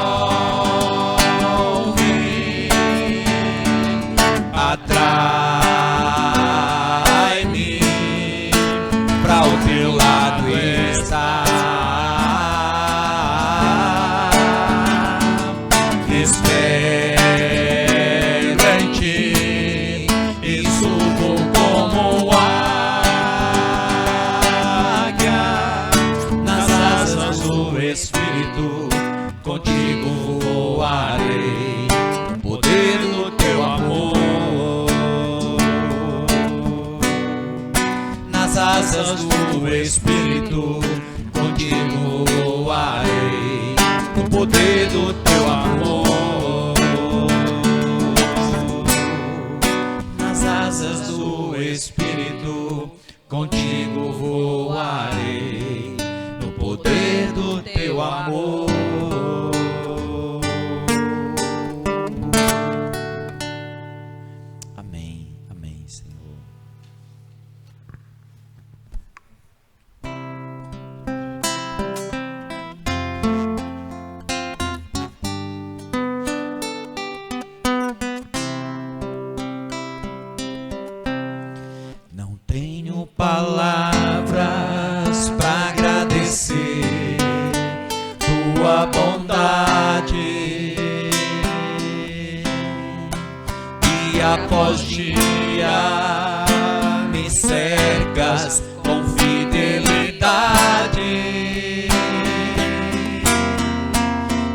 atrai-me pra o teu lado estar. Espero em ti e subo como águia nas asas do Espírito. Contigo voarei no poder do teu amor. Nas asas do Espírito, contigo voarei no poder do teu amor. Nas asas do Espírito, contigo voarei no poder do teu amor. Amém, amém, Senhor. Não tenho palavras pra agradecer tua bondade. Dia após dia me cercas com fidelidade.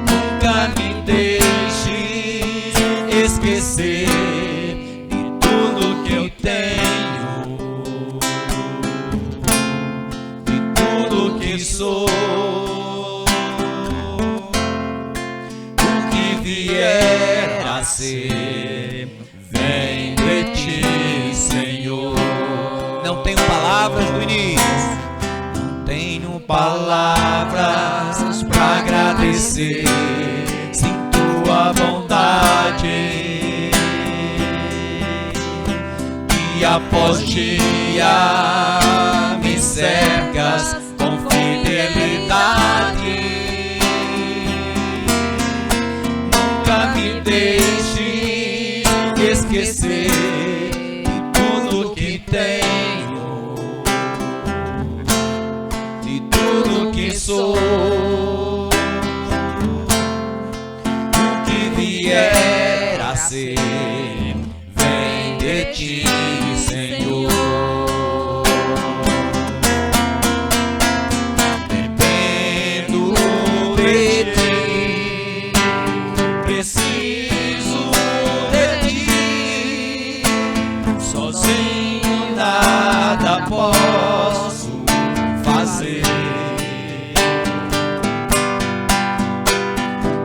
Nunca me deixes esquecer de tudo que eu tenho, de tudo que sou. O que vier a ser, vem de ti, Senhor. Não tenho palavras do início, Não tenho palavras pra agradecer, sinto a bondade. Dia após dia me cercas com fidelidade. Nunca me deixe esquecer de tudo que tenho, de tudo que sou, o que vier a ser, vem de ti, Senhor. Dependo de ti, preciso de ti, sozinho nada posso fazer.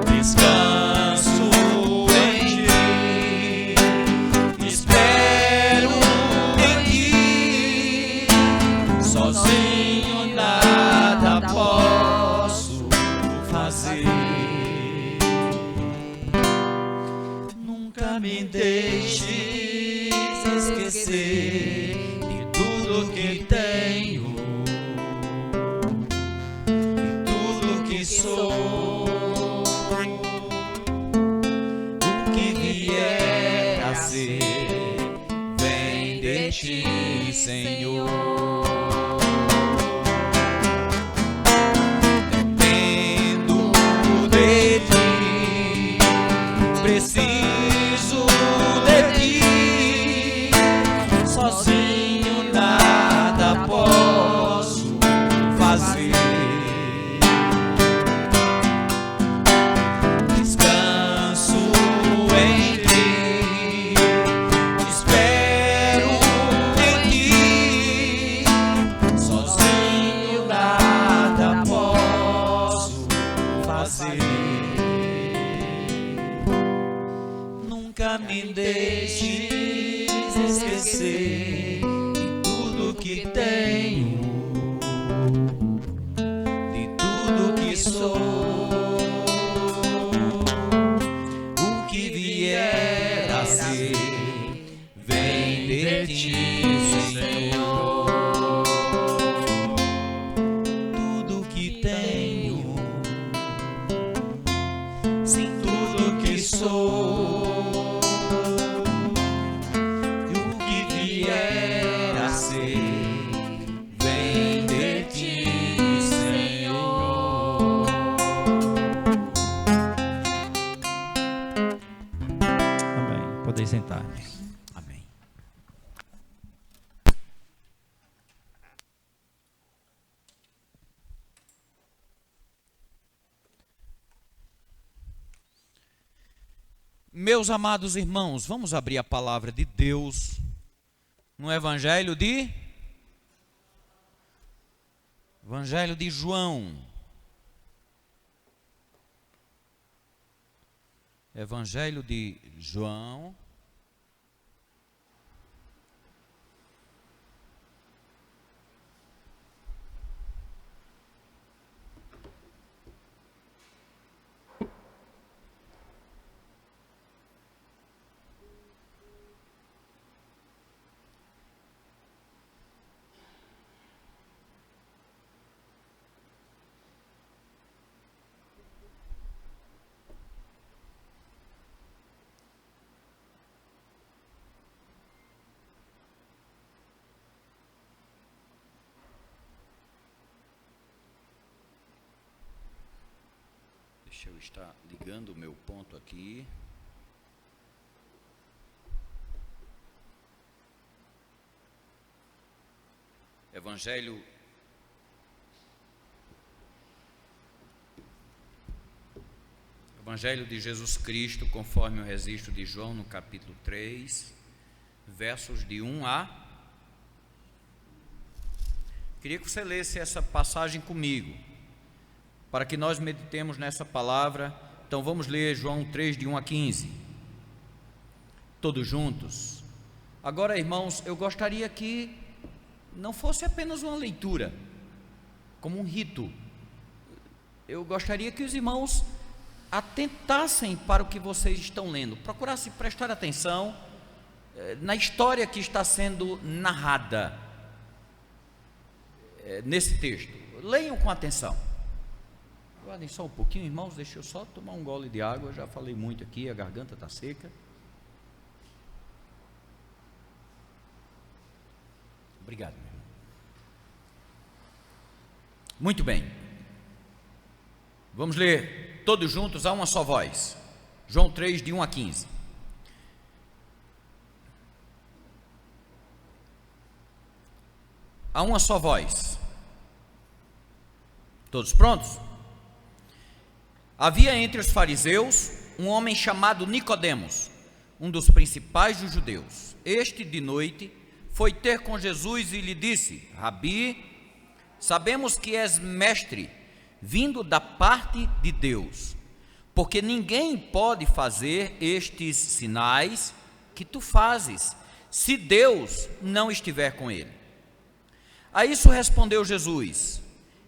Descanso em ti, espero em ti, sozinho nada posso fazer. Nunca me deixes esquecer de tudo que tenho, de tudo que sou, o que vier a ser, vem de ti, Senhor. Dependo de ti, preciso de ti, sozinho nada posso fazer. Descanso em ti, espero em ti, sozinho nada posso fazer. Nunca me deixes esquecer de tudo que tenho, de tudo que sou, o que vier a ser, vem de ti, Senhor. Tudo que tenho, sim, tudo que sou, e o que vier a ser, vem de ti, Senhor. Amém. Podem sentar. Amém. Meus amados irmãos, vamos abrir a palavra de Deus no Evangelho de João. Evangelho de João. Deixa eu estar ligando o meu ponto aqui. Evangelho de Jesus Cristo, conforme o registro de João, no capítulo 3, versos de 1 a... Queria que você lesse essa passagem comigo, para que nós meditemos nessa palavra. Então vamos ler João 3, de 1 a 15. Todos juntos. Agora, irmãos, eu gostaria que não fosse apenas uma leitura, como um rito. Eu gostaria que os irmãos atentassem para o que vocês estão lendo, procurassem prestar atenção na história que está sendo narrada nesse texto. Leiam com atenção. Guardem só um pouquinho, irmãos, deixa eu só tomar um gole de água, eu já falei muito aqui, a garganta está seca. Obrigado, meu irmão. Muito bem. Vamos ler todos juntos a uma só voz. João 3, de 1 a 15. A uma só voz. Todos prontos? Havia entre os fariseus um homem chamado Nicodemos, um dos principais dos judeus. Este, de noite, foi ter com Jesus e lhe disse: Rabi, sabemos que és mestre, vindo da parte de Deus, porque ninguém pode fazer estes sinais que tu fazes, se Deus não estiver com ele. A isso respondeu Jesus: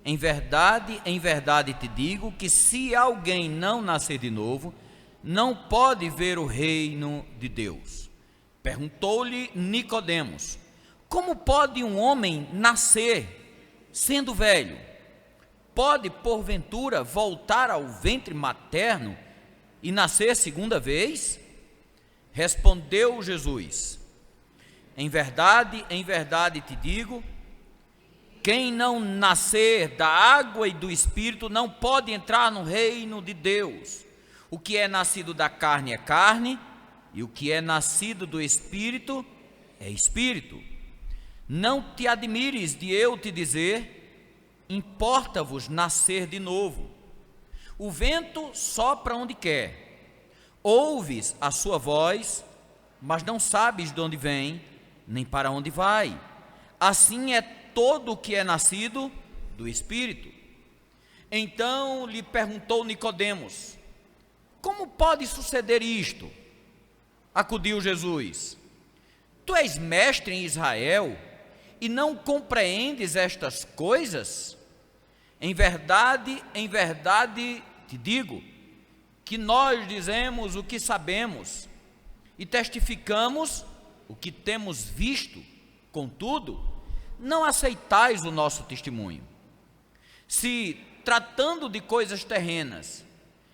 em verdade te digo que se alguém não nascer de novo, não pode ver o reino de Deus. Perguntou-lhe Nicodemos: como pode um homem nascer sendo velho? Pode, porventura, voltar ao ventre materno e nascer segunda vez? Respondeu Jesus: em verdade te digo, quem não nascer da água e do Espírito não pode entrar no reino de Deus. O que é nascido da carne é carne, e o que é nascido do Espírito é Espírito. Não te admires de eu te dizer, importa-vos nascer de novo. O vento sopra onde quer, ouves a sua voz, mas não sabes de onde vem, nem para onde vai. Assim é todo o que é nascido do Espírito. Então lhe perguntou Nicodemos: como pode suceder isto? Acudiu Jesus: tu és mestre em Israel e não compreendes estas coisas? Em verdade te digo que nós dizemos o que sabemos e testificamos o que temos visto, contudo, não aceitais o nosso testemunho. Se, tratando de coisas terrenas,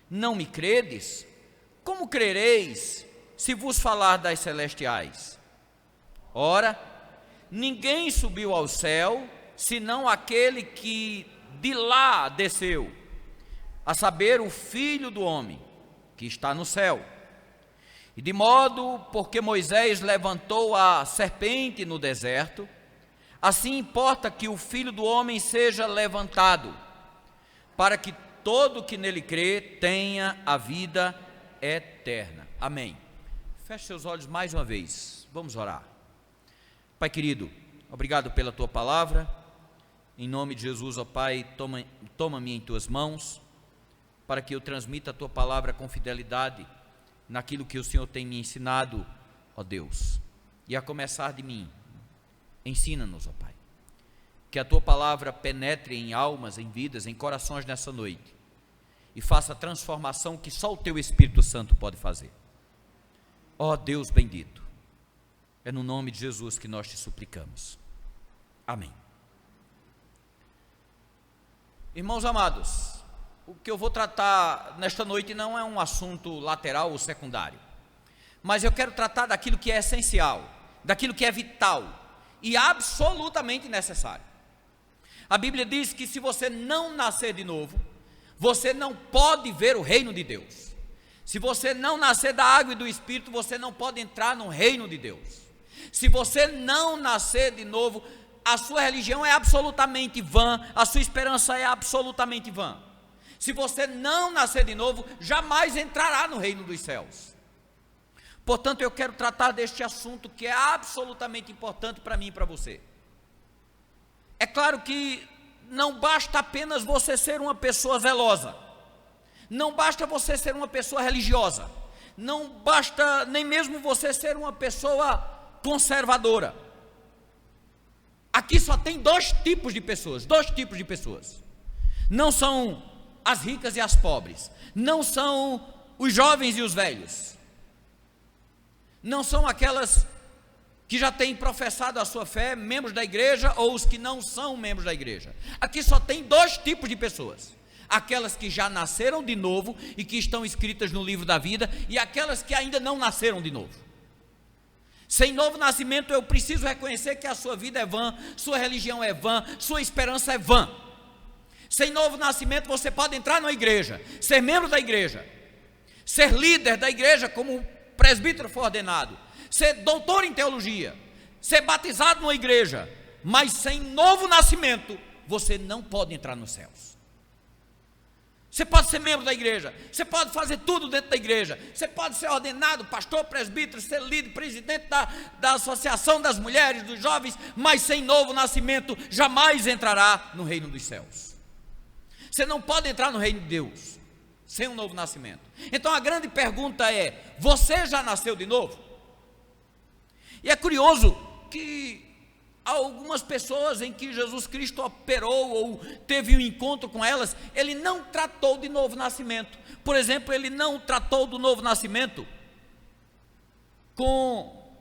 não me credes, como crereis se vos falar das celestiais? Ora, ninguém subiu ao céu, senão aquele que de lá desceu, a saber, o Filho do Homem, que está no céu. E de modo, porque Moisés levantou a serpente no deserto, assim importa que o Filho do Homem seja levantado, para que todo que nele crê tenha a vida eterna. Amém. Feche seus olhos mais uma vez, vamos orar. Pai querido, obrigado pela tua palavra, em nome de Jesus, ó Pai, toma-me em tuas mãos, para que eu transmita a tua palavra com fidelidade, naquilo que o Senhor tem me ensinado, ó Deus, e a começar de mim, ensina-nos, ó Pai, que a tua palavra penetre em almas, em vidas, em corações nessa noite, e faça a transformação que só o teu Espírito Santo pode fazer. Ó Deus bendito, é no nome de Jesus que nós te suplicamos. Amém. Irmãos amados, o que eu vou tratar nesta noite não é um assunto lateral ou secundário, mas eu quero tratar daquilo que é essencial, daquilo que é vital e absolutamente necessário. A Bíblia diz que se você não nascer de novo, você não pode ver o reino de Deus. Se você não nascer da água e do Espírito, você não pode entrar no reino de Deus. Se você não nascer de novo, a sua religião é absolutamente vã, a sua esperança é absolutamente vã. Se você não nascer de novo, jamais entrará no reino dos céus. Portanto, eu quero tratar deste assunto que é absolutamente importante para mim e para você. É claro que não basta apenas você ser uma pessoa zelosa, não basta você ser uma pessoa religiosa, não basta nem mesmo você ser uma pessoa conservadora. Aqui só tem dois tipos de pessoas. Não são as ricas e as pobres. Não são os jovens e os velhos. Não são aquelas que já têm professado a sua fé, membros da igreja, ou os que não são membros da igreja. Aqui só tem dois tipos de pessoas: aquelas que já nasceram de novo e que estão escritas no livro da vida, e aquelas que ainda não nasceram de novo. Sem novo nascimento, eu preciso reconhecer que a sua vida é vã, sua religião é vã, sua esperança é vã. Sem novo nascimento, você pode entrar na igreja, ser membro da igreja, ser líder da igreja como presbítero for ordenado, ser doutor em teologia, ser batizado numa igreja, mas sem novo nascimento, você não pode entrar nos céus. Você pode ser membro da igreja, você pode fazer tudo dentro da igreja, você pode ser ordenado, pastor, presbítero, ser líder, presidente da associação das mulheres, dos jovens, mas sem novo nascimento, jamais entrará no reino dos céus. Você não pode entrar no reino de Deus sem um novo nascimento. Então a grande pergunta é: você já nasceu de novo? E é curioso que algumas pessoas em que Jesus Cristo operou ou teve um encontro com elas, ele não tratou de novo nascimento. Por exemplo, ele não tratou do novo nascimento com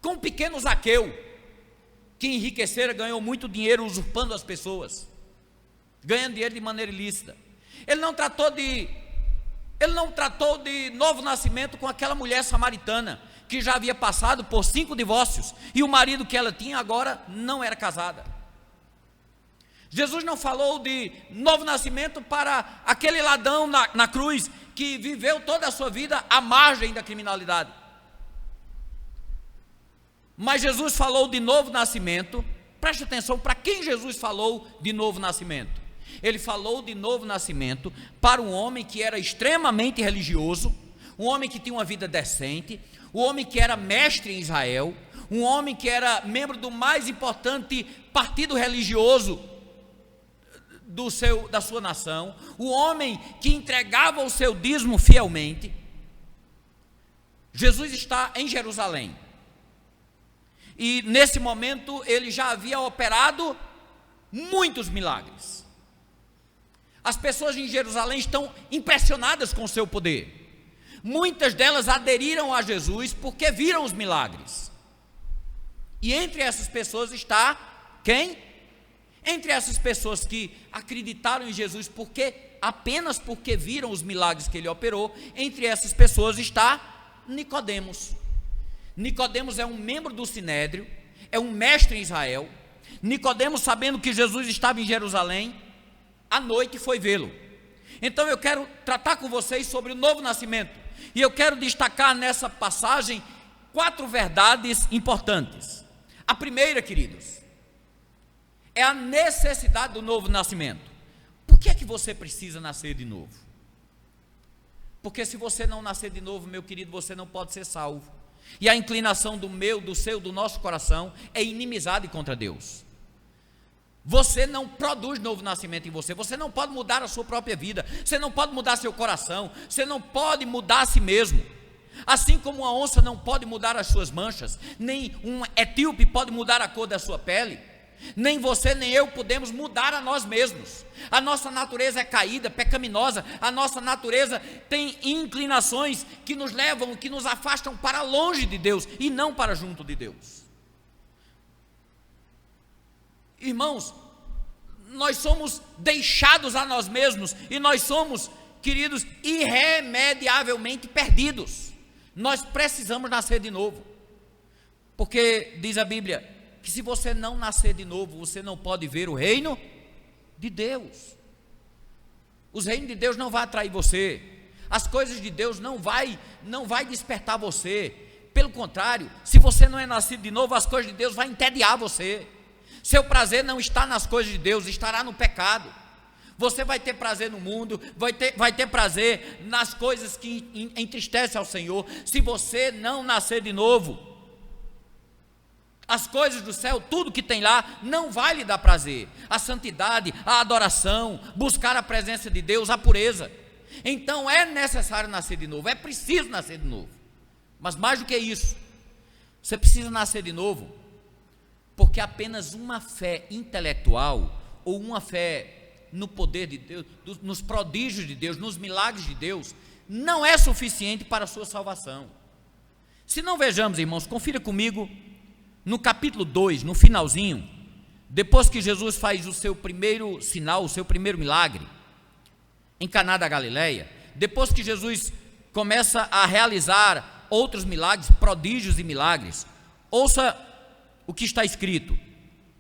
o pequeno Zaqueu, que enriquecera, ganhou muito dinheiro usurpando as pessoas, ganhando dinheiro de maneira ilícita. Ele não tratou de novo nascimento com aquela mulher samaritana, que já havia passado por 5 divórcios, e o marido que ela tinha agora não era casada. Jesus não falou de novo nascimento para aquele ladrão na cruz, que viveu toda a sua vida à margem da criminalidade. Mas Jesus falou de novo nascimento. Preste atenção para quem Jesus falou de novo nascimento. Ele falou de novo nascimento para um homem que era extremamente religioso, um homem que tinha uma vida decente, um homem que era mestre em Israel, um homem que era membro do mais importante partido religioso da sua nação, um homem que entregava o seu dízimo fielmente. Jesus está em Jerusalém, e nesse momento ele já havia operado muitos milagres. As pessoas em Jerusalém estão impressionadas com o seu poder. Muitas delas aderiram a Jesus porque viram os milagres. E entre essas pessoas está quem? Entre essas pessoas que acreditaram em Jesus apenas porque viram os milagres que ele operou, entre essas pessoas está Nicodemos. Nicodemos é um membro do Sinédrio, é um mestre em Israel. Nicodemos, sabendo que Jesus estava em Jerusalém, à noite foi vê-lo. Então eu quero tratar com vocês sobre o novo nascimento, e eu quero destacar nessa passagem 4 verdades importantes. A primeira, queridos, é a necessidade do novo nascimento. Por que é que você precisa nascer de novo? Porque se você não nascer de novo, meu querido, você não pode ser salvo. E a inclinação do meu, do seu, do nosso coração é inimizade contra Deus. Você não produz novo nascimento em você. Você não pode mudar a sua própria vida. Você não pode mudar seu coração. Você não pode mudar a si mesmo. Assim como uma onça não pode mudar as suas manchas, nem um etíope pode mudar a cor da sua pele, nem você nem eu podemos mudar a nós mesmos. A nossa natureza é caída, pecaminosa. A nossa natureza tem inclinações que nos levam, que nos afastam para longe de Deus e não para junto de Deus. Irmãos, nós somos deixados a nós mesmos e nós somos, queridos, irremediavelmente perdidos. Nós precisamos nascer de novo, porque diz a Bíblia que se você não nascer de novo, você não pode ver o reino de Deus. Os reinos de Deus não vão atrair você, as coisas de Deus não vai despertar você. Pelo contrário, se você não é nascido de novo, as coisas de Deus vão entediar você. Seu prazer não está nas coisas de Deus, estará no pecado. Você vai ter prazer no mundo, vai ter prazer nas coisas que entristecem ao Senhor. Se você não nascer de novo, as coisas do céu, tudo que tem lá, não vai lhe dar prazer. A santidade, a adoração, buscar a presença de Deus, a pureza. Então é necessário nascer de novo, é preciso nascer de novo. Mas mais do que isso, você precisa nascer de novo, porque apenas uma fé intelectual, ou uma fé no poder de Deus, nos prodígios de Deus, nos milagres de Deus, não é suficiente para a sua salvação. Se não vejamos, irmãos, confira comigo, no capítulo 2, no finalzinho, depois que Jesus faz o seu primeiro sinal, o seu primeiro milagre, em Caná da Galileia, depois que Jesus começa a realizar outros milagres, prodígios e milagres, ouça o que está escrito,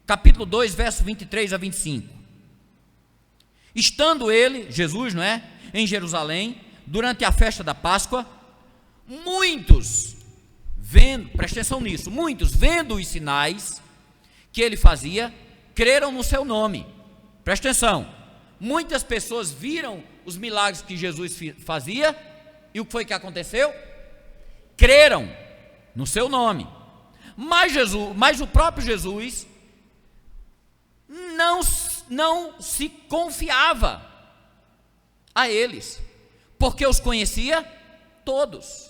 capítulo 2, verso 23 a 25. Estando ele, Jesus, não é, em Jerusalém, durante a festa da Páscoa, muitos, presta atenção nisso, muitos, vendo os sinais que ele fazia, creram no seu nome. Presta atenção, muitas pessoas viram os milagres que Jesus fazia, e o que foi que aconteceu? Creram no seu nome. Mas o próprio Jesus não se confiava a eles, porque os conhecia todos,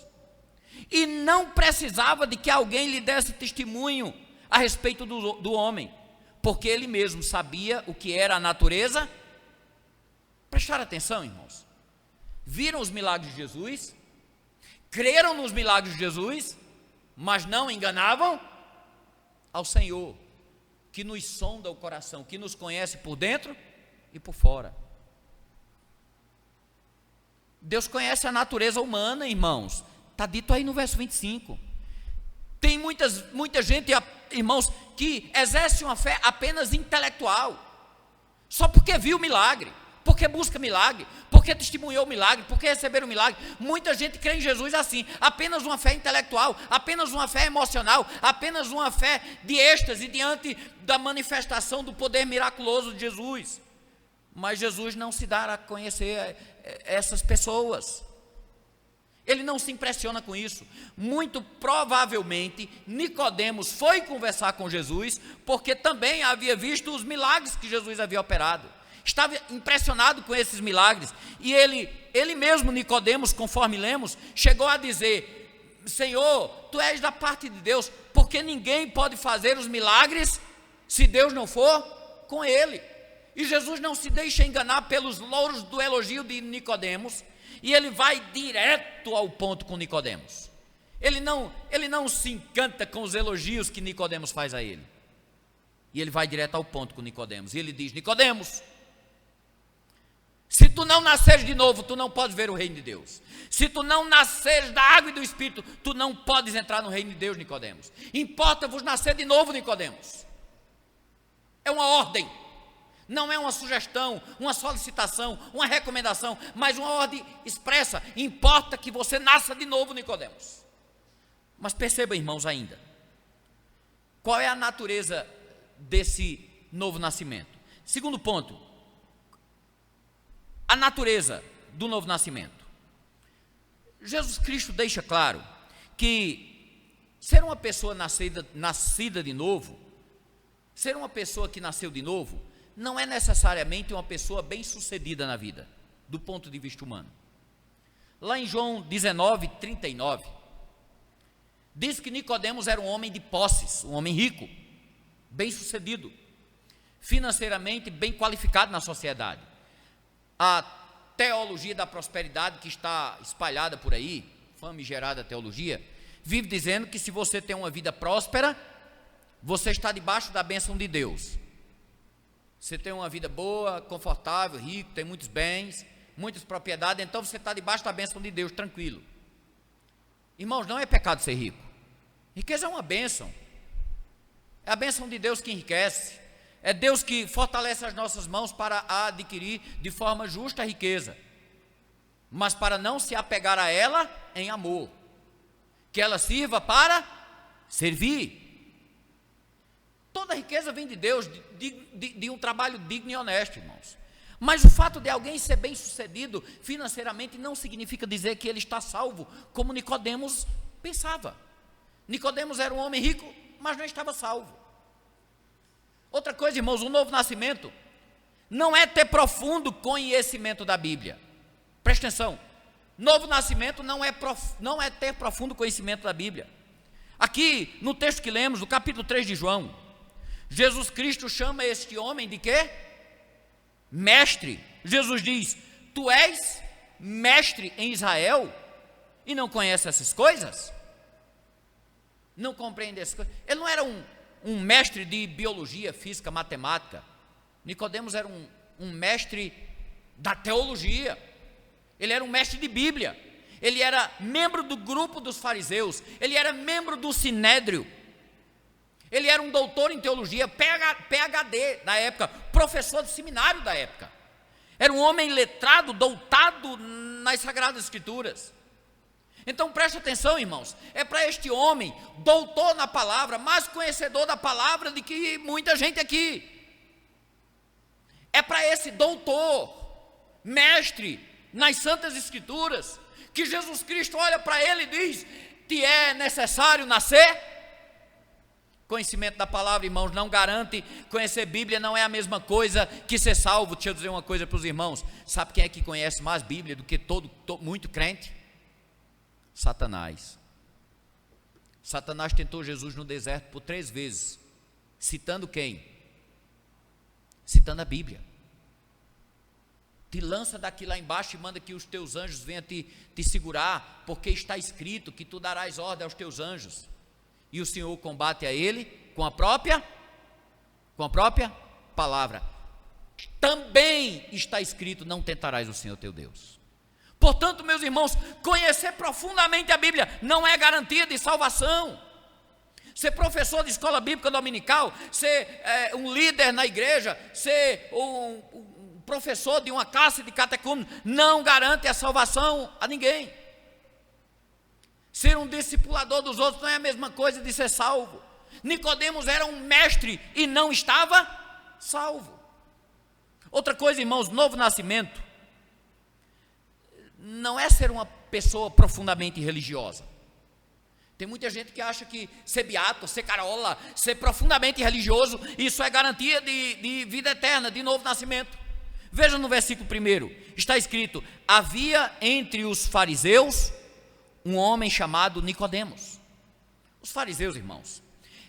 e não precisava de que alguém lhe desse testemunho a respeito do homem, porque ele mesmo sabia o que era a natureza. Prestaram atenção, irmãos? Viram os milagres de Jesus, creram nos milagres de Jesus, mas não enganavam ao Senhor, que nos sonda o coração, que nos conhece por dentro e por fora. Deus conhece a natureza humana, irmãos, está dito aí no verso 25. Tem muita gente, irmãos, que exerce uma fé apenas intelectual, só porque viu o milagre, porque busca milagre, porque testemunhou o milagre, porque receberam o milagre. Muita gente crê em Jesus assim, apenas uma fé intelectual, apenas uma fé emocional, apenas uma fé de êxtase diante da manifestação do poder miraculoso de Jesus. Mas Jesus não se dá a conhecer essas pessoas, ele não se impressiona com isso. Muito provavelmente Nicodemos foi conversar com Jesus, porque também havia visto os milagres que Jesus havia operado, estava impressionado com esses milagres, e ele mesmo, Nicodemos, conforme lemos, chegou a dizer: Senhor, tu és da parte de Deus, porque ninguém pode fazer os milagres se Deus não for com ele. E Jesus não se deixa enganar pelos louros do elogio de Nicodemos, e ele vai direto ao ponto com Nicodemos. Ele não se encanta com os elogios que Nicodemos faz a ele, e ele vai direto ao ponto com Nicodemos, e ele diz: Nicodemos, se tu não nasceres de novo, tu não podes ver o reino de Deus. Se tu não nasceres da água e do Espírito, tu não podes entrar no reino de Deus, Nicodemos. Importa-vos nascer de novo, Nicodemos. É uma ordem, não é uma sugestão, uma solicitação, uma recomendação, mas uma ordem expressa. Importa que você nasça de novo, Nicodemos. Mas perceba, irmãos, ainda, qual é a natureza desse novo nascimento? Segundo ponto, a natureza do novo nascimento. Jesus Cristo deixa claro que ser uma pessoa nascida de novo, ser uma pessoa que nasceu de novo, não é necessariamente uma pessoa bem-sucedida na vida, do ponto de vista humano. Lá em João 19:39, diz que Nicodemos era um homem de posses, um homem rico, bem-sucedido, financeiramente bem qualificado na sociedade. A teologia da prosperidade que está espalhada por aí, famigerada teologia, vive dizendo que se você tem uma vida próspera, você está debaixo da bênção de Deus. Você tem uma vida boa, confortável, rico, tem muitos bens, muitas propriedades, então você está debaixo da bênção de Deus, tranquilo. Irmãos, não é pecado ser rico. Riqueza é uma bênção. É a bênção de Deus que enriquece. É Deus que fortalece as nossas mãos para adquirir de forma justa a riqueza, mas para não se apegar a ela em amor, que ela sirva para servir. Toda riqueza vem de Deus, de um trabalho digno e honesto, irmãos. Mas o fato de alguém ser bem sucedido financeiramente não significa dizer que ele está salvo, como Nicodemos pensava. Nicodemos era um homem rico, mas não estava salvo. Outra coisa, irmãos, o novo nascimento não é ter profundo conhecimento da Bíblia. Presta atenção, novo nascimento não é ter profundo conhecimento da Bíblia. Aqui, no texto que lemos, no capítulo 3 de João, Jesus Cristo chama este homem de quê? Mestre. Jesus diz, tu és mestre em Israel e não conhece essas coisas? Não compreende essas coisas? Ele não era um mestre de biologia, física, matemática. Nicodemos era um mestre da teologia. Ele era um mestre de Bíblia. Ele era membro do grupo dos fariseus. Ele era membro do Sinédrio. Ele era um doutor em teologia, PhD na época, professor de seminário da época. Era um homem letrado, doutado nas Sagradas Escrituras. Então preste atenção, irmãos, é para este homem, doutor na palavra, mais conhecedor da palavra do que muita gente aqui. É para esse doutor, mestre nas Santas Escrituras, que Jesus Cristo olha para ele e diz, te é necessário nascer? Conhecimento da palavra, irmãos, não garante. Conhecer Bíblia não é a mesma coisa que ser salvo. Deixa eu dizer uma coisa para os irmãos, sabe quem é que conhece mais Bíblia do que muito crente? Satanás. Satanás tentou Jesus no deserto por 3 vezes, citando quem? Citando a Bíblia. Te lança daqui lá embaixo e manda que os teus anjos venham te segurar, porque está escrito que tu darás ordem aos teus anjos. E o Senhor combate a ele com a própria palavra. Também está escrito, não tentarás o Senhor teu Deus. Portanto, meus irmãos, conhecer profundamente a Bíblia não é garantia de salvação. Ser professor de escola bíblica dominical, ser um líder na igreja, ser um professor de uma classe de catecúmenos, não garante a salvação a ninguém. Ser um discipulador dos outros não é a mesma coisa de ser salvo. Nicodemos era um mestre e não estava salvo. Outra coisa, irmãos, novo nascimento não é ser uma pessoa profundamente religiosa. Tem muita gente que acha que ser beato, ser carola, ser profundamente religioso, isso é garantia de vida eterna, de novo nascimento. Veja no versículo 1, está escrito, havia entre os fariseus um homem chamado Nicodemos. Os fariseus, irmãos,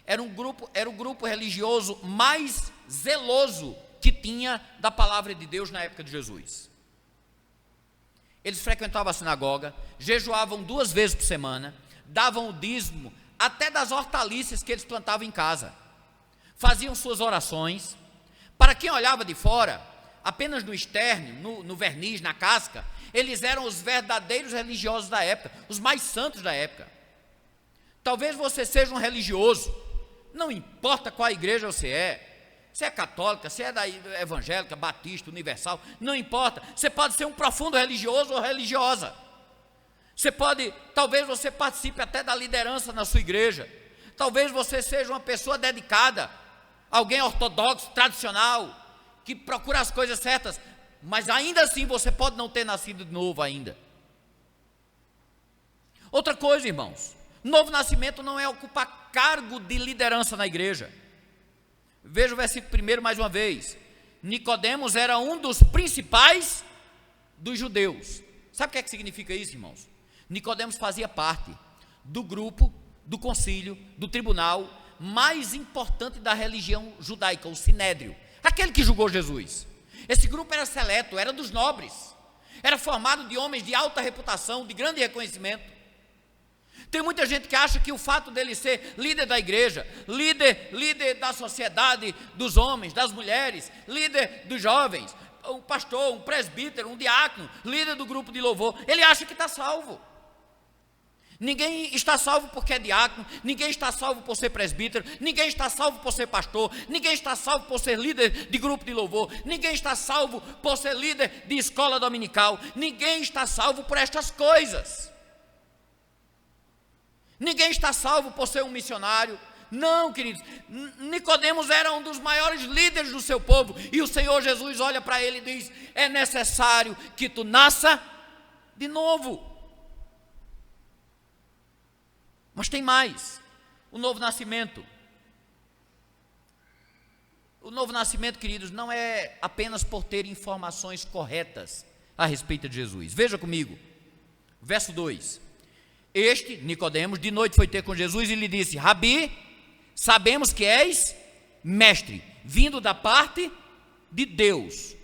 era o grupo religioso mais zeloso que tinha da palavra de Deus na época de Jesus. Eles frequentavam a sinagoga, jejuavam 2 vezes por semana, davam o dízimo até das hortaliças que eles plantavam em casa, faziam suas orações. Para quem olhava de fora, apenas no externo, no verniz, na casca, eles eram os verdadeiros religiosos da época, os mais santos da época. Talvez você seja um religioso, não importa qual igreja você é, se é católica, se é da evangélica, batista, universal, não importa, você pode ser um profundo religioso ou religiosa. Talvez você participe até da liderança na sua igreja, talvez você seja uma pessoa dedicada, alguém ortodoxo, tradicional, que procura as coisas certas, mas ainda assim você pode não ter nascido de novo ainda. Outra coisa, irmãos, novo nascimento não é ocupar cargo de liderança na igreja. Veja o versículo 1 mais uma vez. Nicodemos era um dos principais dos judeus. Sabe o que significa isso, irmãos? Nicodemos fazia parte do grupo, do concílio, do tribunal mais importante da religião judaica, o Sinédrio, aquele que julgou Jesus. Esse grupo era seleto, era dos nobres, era formado de homens de alta reputação, de grande reconhecimento. Tem muita gente que acha que o fato dele ser líder da igreja, líder da sociedade, dos homens, das mulheres, líder dos jovens, um pastor, um presbítero, um diácono, líder do grupo de louvor, ele acha que está salvo. Ninguém está salvo porque é diácono, ninguém está salvo por ser presbítero, ninguém está salvo por ser pastor, ninguém está salvo por ser líder de grupo de louvor, ninguém está salvo por ser líder de escola dominical, ninguém está salvo por estas coisas. Ninguém está salvo por ser um missionário. Não, queridos, Nicodemos era um dos maiores líderes do seu povo, e o Senhor Jesus olha para ele e diz, é necessário que tu nasça de novo. Mas tem mais, o novo nascimento. O novo nascimento, queridos, não é apenas por ter informações corretas a respeito de Jesus. Veja comigo, verso 2. Este, Nicodemos, de noite foi ter com Jesus e lhe disse: Rabi, sabemos que és mestre, vindo da parte de Deus,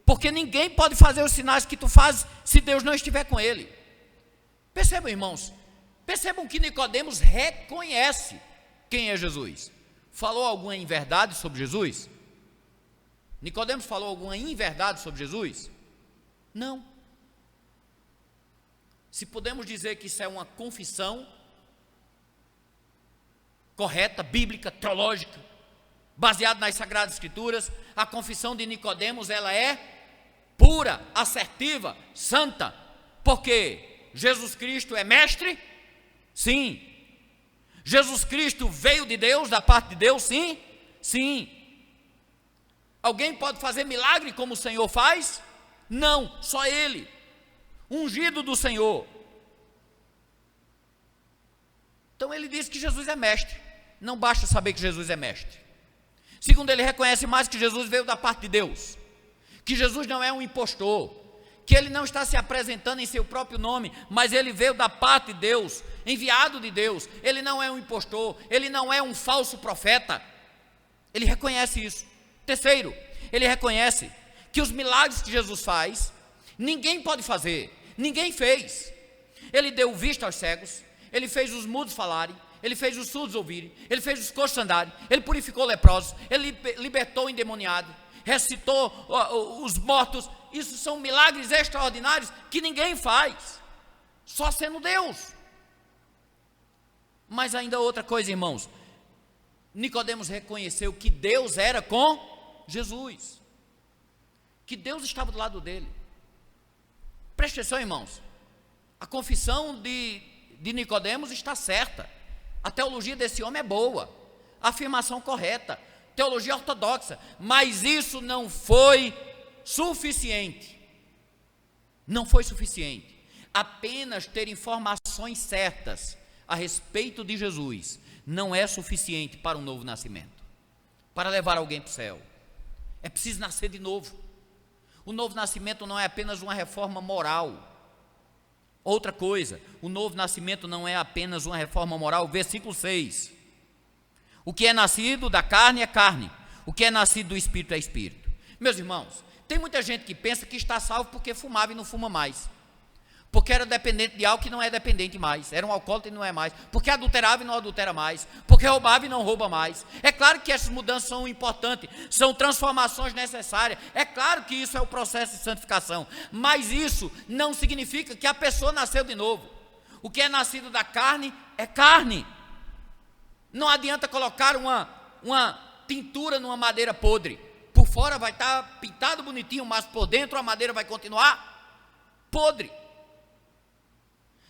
porque ninguém pode fazer os sinais que tu fazes se Deus não estiver com ele. Percebam, irmãos, percebam que Nicodemos reconhece quem é Jesus. Falou alguma inverdade sobre Jesus? Nicodemos falou alguma inverdade sobre Jesus? Não. Se podemos dizer que isso é uma confissão correta, bíblica, teológica, baseada nas Sagradas Escrituras, a confissão de Nicodemos, ela é pura, assertiva, santa, porque Jesus Cristo é mestre? Sim. Jesus Cristo veio de Deus, da parte de Deus? Sim. Sim. Alguém pode fazer milagre como o Senhor faz? Não, só Ele, ungido do Senhor. Então ele diz que Jesus é mestre. Não basta saber que Jesus é mestre. Segundo, ele reconhece mais que Jesus veio da parte de Deus, que Jesus não é um impostor, que ele não está se apresentando em seu próprio nome, mas ele veio da parte de Deus, enviado de Deus. Ele não é um impostor, ele não é um falso profeta. Ele reconhece isso. Terceiro, ele reconhece que os milagres que Jesus faz, ninguém pode fazer, ninguém fez. Ele deu vista aos cegos, ele fez os mudos falarem, ele fez os surdos ouvirem, ele fez os coxos andarem, ele purificou leprosos, ele libertou o endemoniado, ressuscitou os mortos. Isso são milagres extraordinários que ninguém faz, só sendo Deus. Mas ainda outra coisa, irmãos, Nicodemos reconheceu que Deus era com Jesus, que Deus estava do lado dele. Preste atenção, irmãos, a confissão de Nicodemos está certa, a teologia desse homem é boa, a afirmação correta, teologia ortodoxa, mas isso não foi suficiente. Não foi suficiente. Apenas ter informações certas a respeito de Jesus não é suficiente para um novo nascimento, para levar alguém para o céu. É preciso nascer de novo. O novo nascimento não é apenas uma reforma moral. Outra coisa, o novo nascimento não é apenas uma reforma moral. Versículo 6. O que é nascido da carne é carne, o que é nascido do Espírito é Espírito. Meus irmãos, tem muita gente que pensa que está salvo porque fumava e não fuma mais, porque era dependente de algo que não é dependente mais, era um alcoólatra e não é mais, porque adulterava e não adultera mais, porque roubava e não rouba mais. É claro que essas mudanças são importantes, são transformações necessárias, é claro que isso é o processo de santificação, mas isso não significa que a pessoa nasceu de novo. O que é nascido da carne é carne. Não adianta colocar uma tintura numa madeira podre, por fora vai estar pintado bonitinho, mas por dentro a madeira vai continuar podre.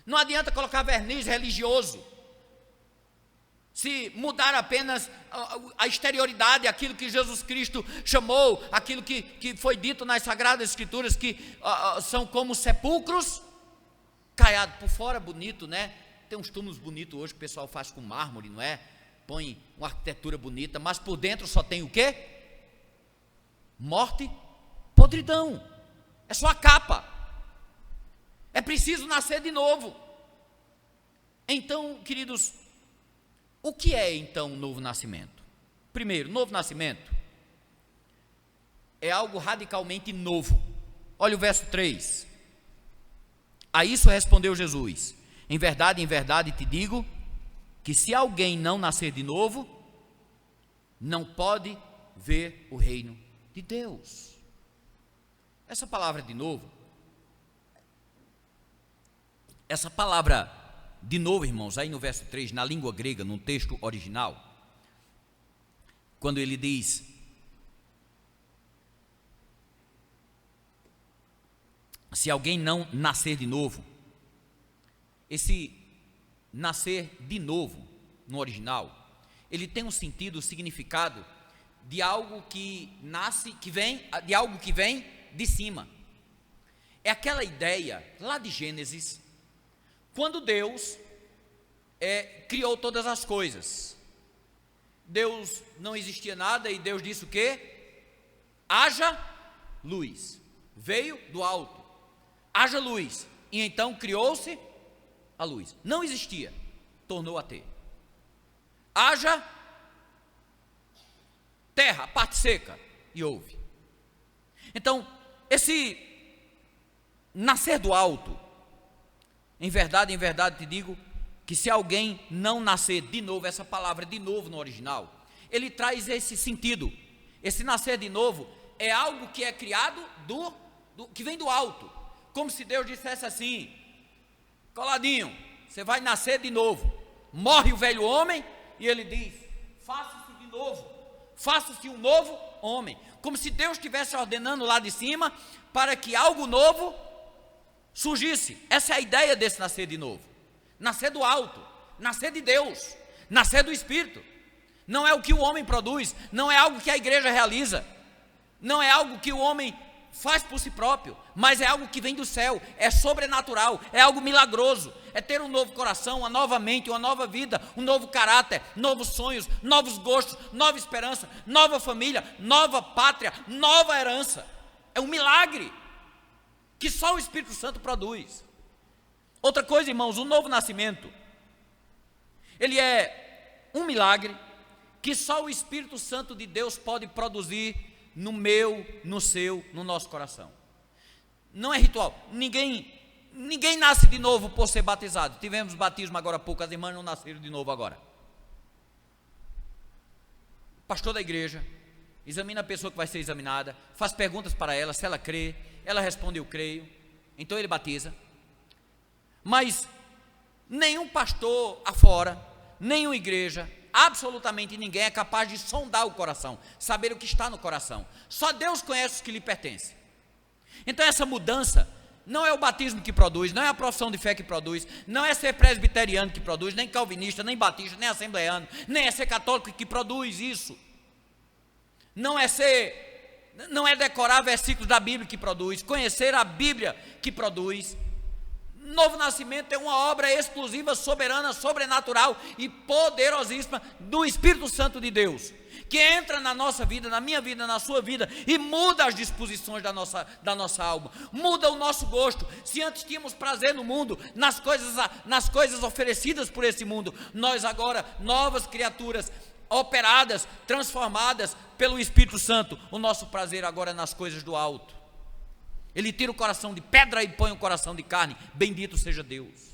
Não adianta colocar verniz religioso, se mudar apenas a exterioridade, aquilo que Jesus Cristo chamou, aquilo que foi dito nas Sagradas Escrituras, que são como sepulcros caiados, por fora bonito, né? Tem uns túmulos bonitos hoje que o pessoal faz com mármore, não é? Põe uma arquitetura bonita, mas por dentro só tem o quê? Morte, podridão. É só a capa. É preciso nascer de novo. Então, queridos, o que é então um novo nascimento? Primeiro, novo nascimento é algo radicalmente novo. Olha o verso 3. A isso respondeu Jesus: em verdade te digo, que se alguém não nascer de novo, não pode ver o reino de Deus. Essa palavra de novo, irmãos, aí no verso 3, na língua grega, no texto original, quando ele diz: se alguém não nascer de novo, esse nascer de novo, no original, ele tem um sentido, significado de algo que nasce, de algo que vem de cima. É aquela ideia lá de Gênesis, quando Deus criou todas as coisas. Deus não existia nada e Deus disse o quê? Haja luz. Veio do alto. haja luz, e então criou-se a luz. Não existia, tornou a ter. Haja terra, parte seca, e houve. Então, esse nascer do alto, em verdade te digo, que se alguém não nascer de novo, essa palavra de novo no original, ele traz esse sentido. Esse nascer de novo é algo que é criado que vem do alto, como se Deus dissesse assim: coladinho, você vai nascer de novo. Morre o velho homem e ele diz: faça-se de novo, faça-se um novo homem, como se Deus estivesse ordenando lá de cima para que algo novo surgisse. Essa é a ideia desse nascer de novo. Nascer do alto, nascer de Deus, nascer do Espírito. Não é o que o homem produz, não é algo que a igreja realiza, não é algo que o homem faz por si próprio, mas é algo que vem do céu, é sobrenatural, é algo milagroso, é ter um novo coração, uma nova mente, uma nova vida, um novo caráter, novos sonhos, novos gostos, nova esperança, nova família, nova pátria, nova herança. É um milagre que só o Espírito Santo produz. Outra coisa, irmãos, o novo nascimento, ele é um milagre que só o Espírito Santo de Deus pode produzir no meu, no seu, no nosso coração. Não é ritual. Ninguém nasce de novo por ser batizado. Tivemos batismo agora há pouco, as irmãs não nasceram de novo agora. O pastor da igreja examina a pessoa que vai ser examinada, faz perguntas para ela, se ela crê, ela responde: eu creio, então ele batiza. Mas nenhum pastor afora, nenhuma igreja, absolutamente ninguém é capaz de sondar o coração, saber o que está no coração. Só Deus conhece os que lhe pertencem. Então essa mudança não é o batismo que produz, não é a profissão de fé que produz, não é ser presbiteriano que produz, nem calvinista, nem batista, nem assembleano, nem é ser católico que produz isso. Não é decorar versículos da Bíblia que produz, conhecer a Bíblia que produz. Novo nascimento é uma obra exclusiva, soberana, sobrenatural e poderosíssima do Espírito Santo de Deus, que entra na nossa vida, na minha vida, na sua vida, e muda as disposições da nossa alma, muda o nosso gosto. Se antes tínhamos prazer no mundo, nas coisas oferecidas por esse mundo, nós agora, novas criaturas, operadas, transformadas pelo Espírito Santo, o nosso prazer agora é nas coisas do alto. Ele tira o coração de pedra e põe o coração de carne. Bendito seja Deus.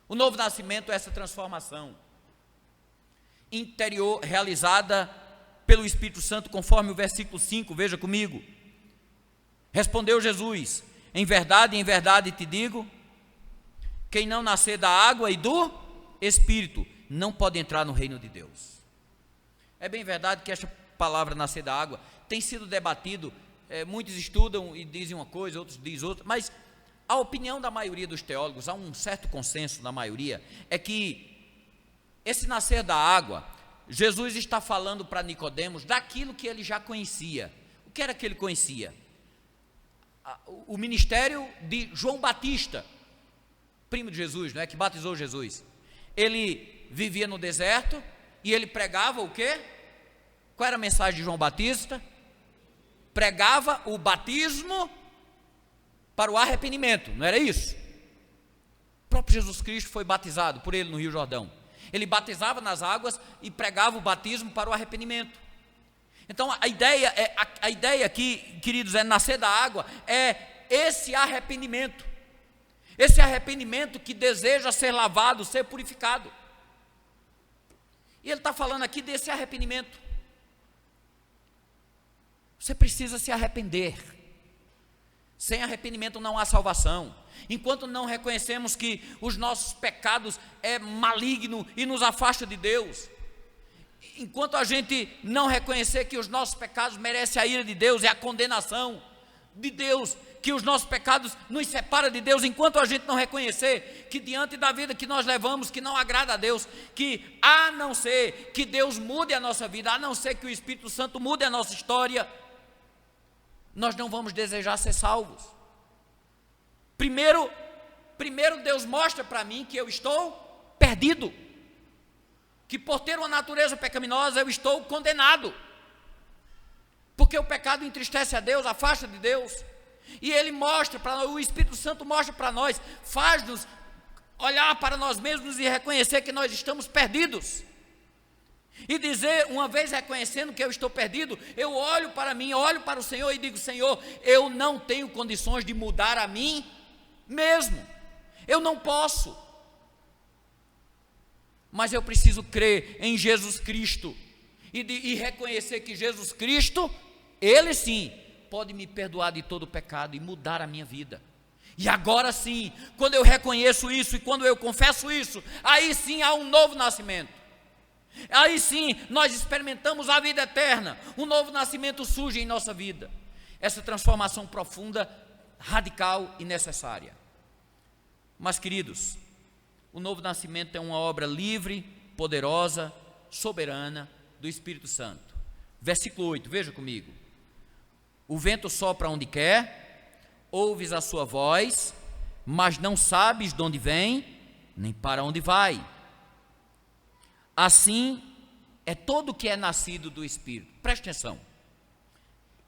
O novo nascimento é essa transformação interior realizada pelo Espírito Santo, conforme o versículo 5, veja comigo. Respondeu Jesus: em verdade te digo, quem não nascer da água e do Espírito não pode entrar no reino de Deus. É bem verdade que esta palavra nascer da água tem sido debatido. Muitos estudam e dizem uma coisa, outros dizem outra, mas a opinião da maioria dos teólogos, há um certo consenso da maioria, é que esse nascer da água, Jesus está falando para Nicodemos daquilo que ele já conhecia. O que era que ele conhecia? O ministério de João Batista, primo de Jesus, não é, que batizou Jesus. Ele vivia no deserto e ele pregava o quê? Qual era a mensagem de João Batista? Pregava o batismo para o arrependimento, não era isso? O próprio Jesus Cristo foi batizado por ele no Rio Jordão. Ele batizava nas águas e pregava o batismo para o arrependimento. Então a ideia aqui, queridos, é nascer da água, é esse arrependimento que deseja ser lavado, ser purificado. E ele está falando aqui desse arrependimento. Você precisa se arrepender. Sem arrependimento não há salvação. Enquanto não reconhecemos que os nossos pecados é maligno e nos afasta de Deus, enquanto a gente não reconhecer que os nossos pecados merecem a ira de Deus e a condenação de Deus, que os nossos pecados nos separam de Deus, enquanto a gente não reconhecer que diante da vida que nós levamos, que não agrada a Deus, que a não ser que Deus mude a nossa vida, a não ser que o Espírito Santo mude a nossa história, nós não vamos desejar ser salvos. Primeiro Deus mostra para mim que eu estou perdido, que por ter uma natureza pecaminosa eu estou condenado, porque o pecado entristece a Deus, afasta de Deus. E ele mostra para o Espírito Santo mostra para nós, faz-nos olhar para nós mesmos e reconhecer que nós estamos perdidos. E dizer, uma vez reconhecendo que eu estou perdido, eu olho para mim, olho para o Senhor e digo: Senhor, eu não tenho condições de mudar a mim mesmo. Eu não posso. Mas eu preciso crer em Jesus Cristo e reconhecer que Jesus Cristo, Ele sim, pode me perdoar de todo pecado e mudar a minha vida. E agora sim, quando eu reconheço isso e quando eu confesso isso, aí sim há um novo nascimento. Aí sim nós experimentamos a vida eterna. Um novo nascimento surge em nossa vida. Essa transformação profunda, radical e necessária. Mas, queridos, o novo nascimento é uma obra livre, poderosa, soberana do Espírito Santo. Versículo 8, veja comigo. O vento sopra onde quer, ouves a sua voz, mas não sabes de onde vem, nem para onde vai. Assim é todo o que é nascido do Espírito. Preste atenção.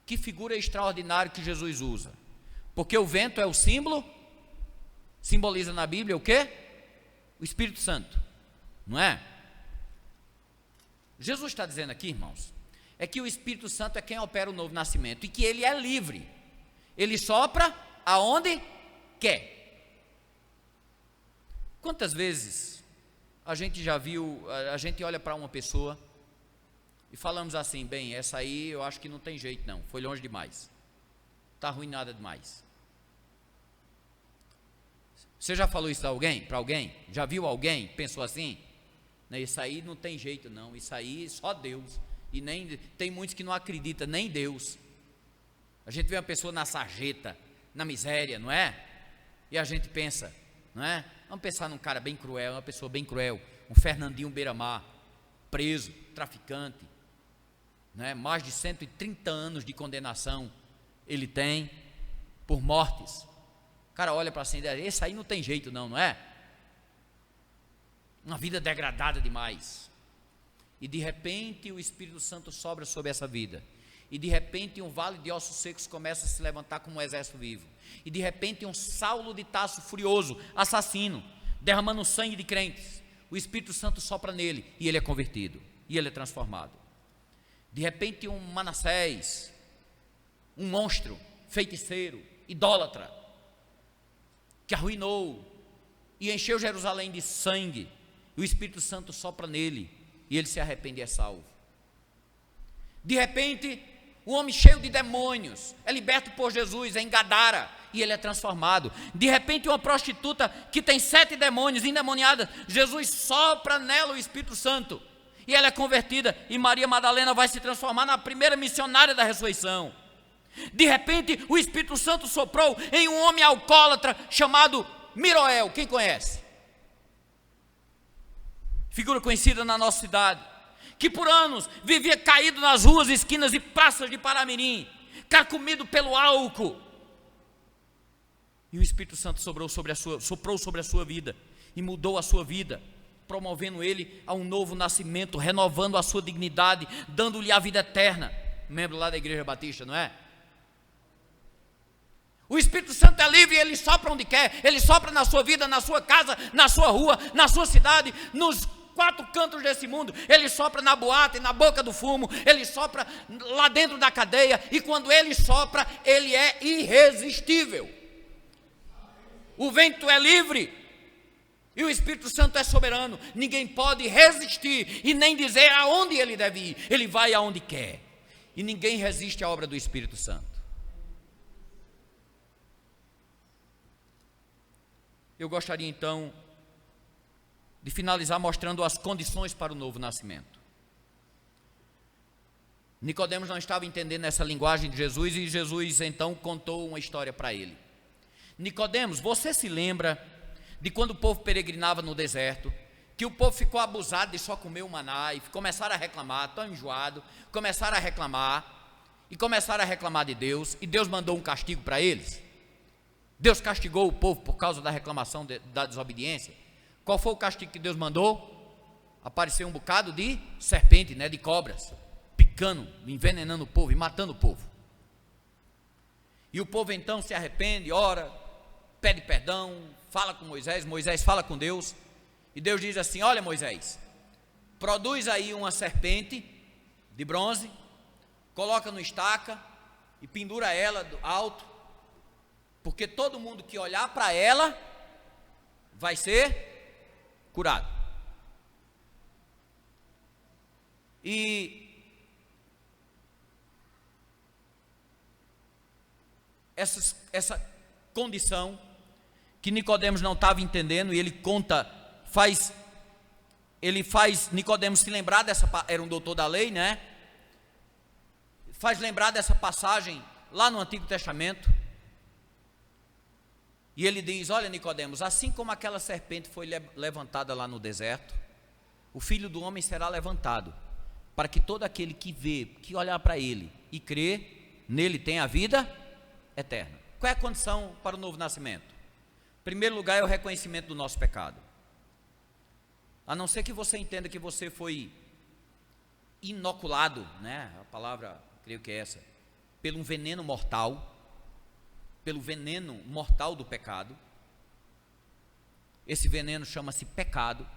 Que figura extraordinária que Jesus usa. Porque o vento é o símbolo, simboliza na Bíblia o quê? O Espírito Santo, não é? Jesus está dizendo aqui, irmãos, é que o Espírito Santo é quem opera o novo nascimento e que ele é livre. Ele sopra aonde quer. Quantas vezes a gente já viu, a gente olha para uma pessoa e falamos assim: bem, essa aí eu acho que não tem jeito não, foi longe demais, está arruinada demais. Você já falou isso para alguém? Já viu alguém, pensou assim? Isso aí não tem jeito não, isso aí só Deus. E nem tem muitos que não acreditam, nem Deus. A gente vê uma pessoa na sarjeta, na miséria, não é? E a gente pensa, não é? Vamos pensar num cara bem cruel, uma pessoa bem cruel, um Fernandinho Beiramar, preso, traficante, não é? Mais de 130 anos de condenação ele tem por mortes. O cara olha para assim e diz: esse aí não tem jeito não é? Uma vida degradada demais. E de repente o Espírito Santo sobra sobre essa vida. E de repente um vale de ossos secos começa a se levantar como um exército vivo. E de repente um Saulo de Tarso furioso, assassino, derramando sangue de crentes. O Espírito Santo sopra nele e ele é convertido. E ele é transformado. De repente um Manassés, um monstro, feiticeiro, idólatra, que arruinou e encheu Jerusalém de sangue. O Espírito Santo sopra nele e ele se arrepende e é salvo. De repente, um homem cheio de demônios é liberto por Jesus em Gadara e ele é transformado. De repente, uma prostituta que tem 7 demônios endemoniada, Jesus sopra nela o Espírito Santo e ela é convertida, e Maria Madalena vai se transformar na primeira missionária da ressurreição. De repente, o Espírito Santo soprou em um homem alcoólatra chamado Miroel. Quem conhece? Figura conhecida na nossa cidade, que por anos vivia caído nas ruas, esquinas e praças de Paramirim, carcomido pelo álcool. E o Espírito Santo soprou sobre a sua vida e mudou a sua vida, promovendo ele a um novo nascimento, renovando a sua dignidade, dando-lhe a vida eterna. Membro lá da Igreja Batista, não é? O Espírito Santo é livre e ele sopra onde quer. Ele sopra na sua vida, na sua casa, na sua rua, na sua cidade, nos 4 cantos desse mundo. Ele sopra na boate, na boca do fumo. Ele sopra lá dentro da cadeia. E quando ele sopra, ele é irresistível. O vento é livre e o Espírito Santo é soberano. Ninguém pode resistir e nem dizer aonde ele deve ir. Ele vai aonde quer. E ninguém resiste à obra do Espírito Santo. Eu gostaria então de finalizar mostrando as condições para o novo nascimento. Nicodemos não estava entendendo essa linguagem de Jesus e Jesus então contou uma história para ele. Nicodemos, você se lembra de quando o povo peregrinava no deserto, que o povo ficou abusado de só comer o maná e começaram a reclamar, tão enjoado, começaram a reclamar de Deus, e Deus mandou um castigo para eles? Deus castigou o povo por causa da reclamação da desobediência. Qual foi o castigo que Deus mandou? Apareceu um bocado de serpente, de cobras, picando, envenenando o povo e matando o povo. E o povo então se arrepende, ora, pede perdão, fala com Moisés, Moisés fala com Deus, e Deus diz assim: olha, Moisés, produz aí uma serpente de bronze, coloca no estaca e pendura ela do alto, porque todo mundo que olhar para ela vai ser curado. E essa condição que Nicodemos não estava entendendo, e ele faz Nicodemos se lembrar era um doutor da lei, né? Faz lembrar dessa passagem lá no Antigo Testamento. E ele diz: olha, Nicodemos, assim como aquela serpente foi levantada lá no deserto, o Filho do Homem será levantado, para que todo aquele que vê, que olhar para ele e crê nele tenha a vida eterna. Qual é a condição para o novo nascimento? Em primeiro lugar, é o reconhecimento do nosso pecado. A não ser que você entenda que você foi inoculado, né? A palavra, creio que é essa, pelo um veneno mortal, pelo veneno mortal do pecado. Esse veneno chama-se pecado.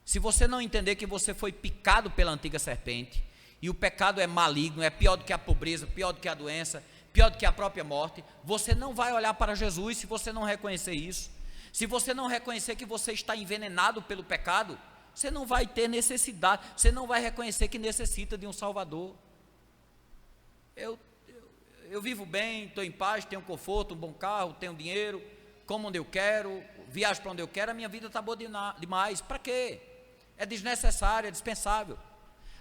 Se você não entender que você foi picado pela antiga serpente, e o pecado é maligno, é pior do que a pobreza, pior do que a doença, pior do que a própria morte, você não vai olhar para Jesus se você não reconhecer isso. Se você não reconhecer que você está envenenado pelo pecado, você não vai ter necessidade, você não vai reconhecer que necessita de um Salvador. Eu vivo bem, estou em paz, tenho conforto, um bom carro, tenho dinheiro, como onde eu quero, viajo para onde eu quero, a minha vida está boa demais. Para quê? É desnecessário, é dispensável.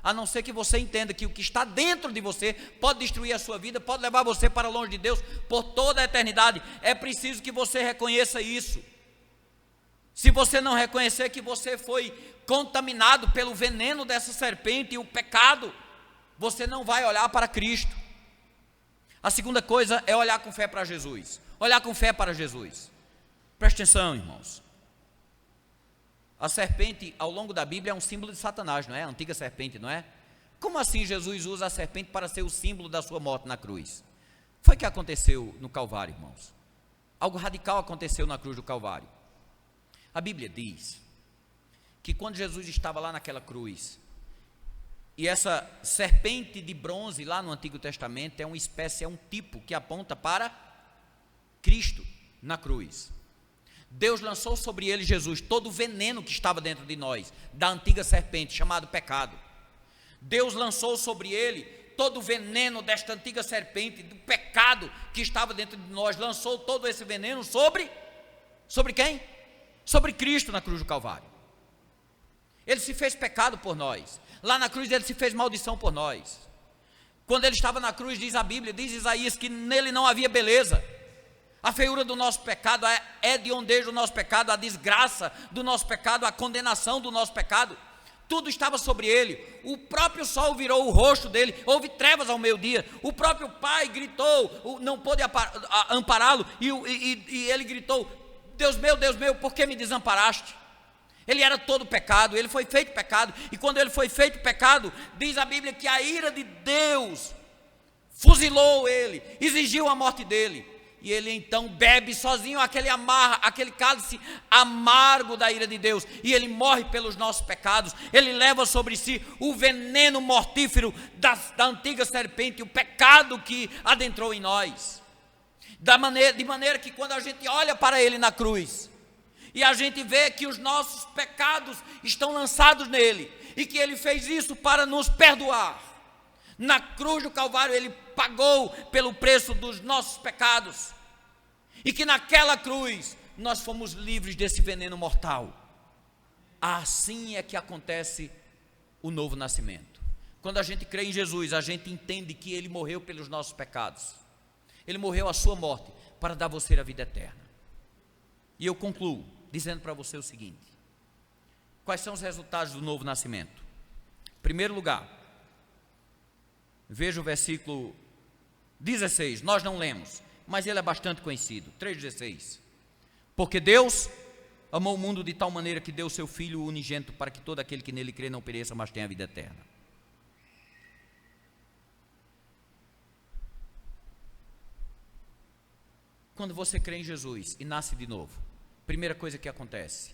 A não ser que você entenda que o que está dentro de você pode destruir a sua vida, pode levar você para longe de Deus por toda a eternidade. É preciso que você reconheça isso. Se você não reconhecer que você foi contaminado pelo veneno dessa serpente e o pecado, você não vai olhar para Cristo. A segunda coisa é olhar com fé para Jesus. Olhar com fé para Jesus. Preste atenção, irmãos. A serpente, ao longo da Bíblia, é um símbolo de Satanás, não é? A antiga serpente, não é? Como assim Jesus usa a serpente para ser o símbolo da sua morte na cruz? Foi o que aconteceu no Calvário, irmãos. Algo radical aconteceu na cruz do Calvário. A Bíblia diz que quando Jesus estava lá naquela cruz, e essa serpente de bronze lá no Antigo Testamento é uma espécie, é um tipo que aponta para Cristo na cruz. Deus lançou sobre ele, Jesus, todo o veneno que estava dentro de nós, da antiga serpente, chamado pecado. Deus lançou sobre ele todo o veneno desta antiga serpente, do pecado que estava dentro de nós, lançou todo esse veneno sobre quem? Sobre Cristo na cruz do Calvário. Ele se fez pecado por nós. Lá na cruz ele se fez maldição por nós. Quando ele estava na cruz, diz a Bíblia, diz Isaías, que nele não havia beleza. A feiura do nosso pecado, a hediondejo do nosso pecado, a desgraça do nosso pecado, a condenação do nosso pecado, tudo estava sobre ele. O próprio sol virou o rosto dele, houve trevas ao meio-dia. O próprio pai gritou, não pôde ampará-lo, e ele gritou: Deus meu, por que me desamparaste? Ele era todo pecado, ele foi feito pecado, e quando ele foi feito pecado, diz a Bíblia que a ira de Deus fuzilou ele, exigiu a morte dele. E ele então bebe sozinho aquele cálice amargo da ira de Deus, e ele morre pelos nossos pecados. Ele leva sobre si o veneno mortífero da antiga serpente, o pecado que adentrou em nós, de maneira que quando a gente olha para ele na cruz, e a gente vê que os nossos pecados estão lançados nele, e que ele fez isso para nos perdoar. Na cruz do Calvário ele pagou pelo preço dos nossos pecados, e que naquela cruz nós fomos livres desse veneno mortal. Assim é que acontece o novo nascimento. Quando a gente crê em Jesus, a gente entende que ele morreu pelos nossos pecados, ele morreu a sua morte para dar a você a vida eterna. E eu concluo dizendo para você o seguinte: quais são os resultados do novo nascimento? Em primeiro lugar, veja o versículo 16, nós não lemos, mas ele é bastante conhecido, 3,16. Porque Deus amou o mundo de tal maneira que deu o seu Filho unigênito, para que todo aquele que nele crê não pereça, mas tenha a vida eterna. Quando você crê em Jesus e nasce de novo, primeira coisa que acontece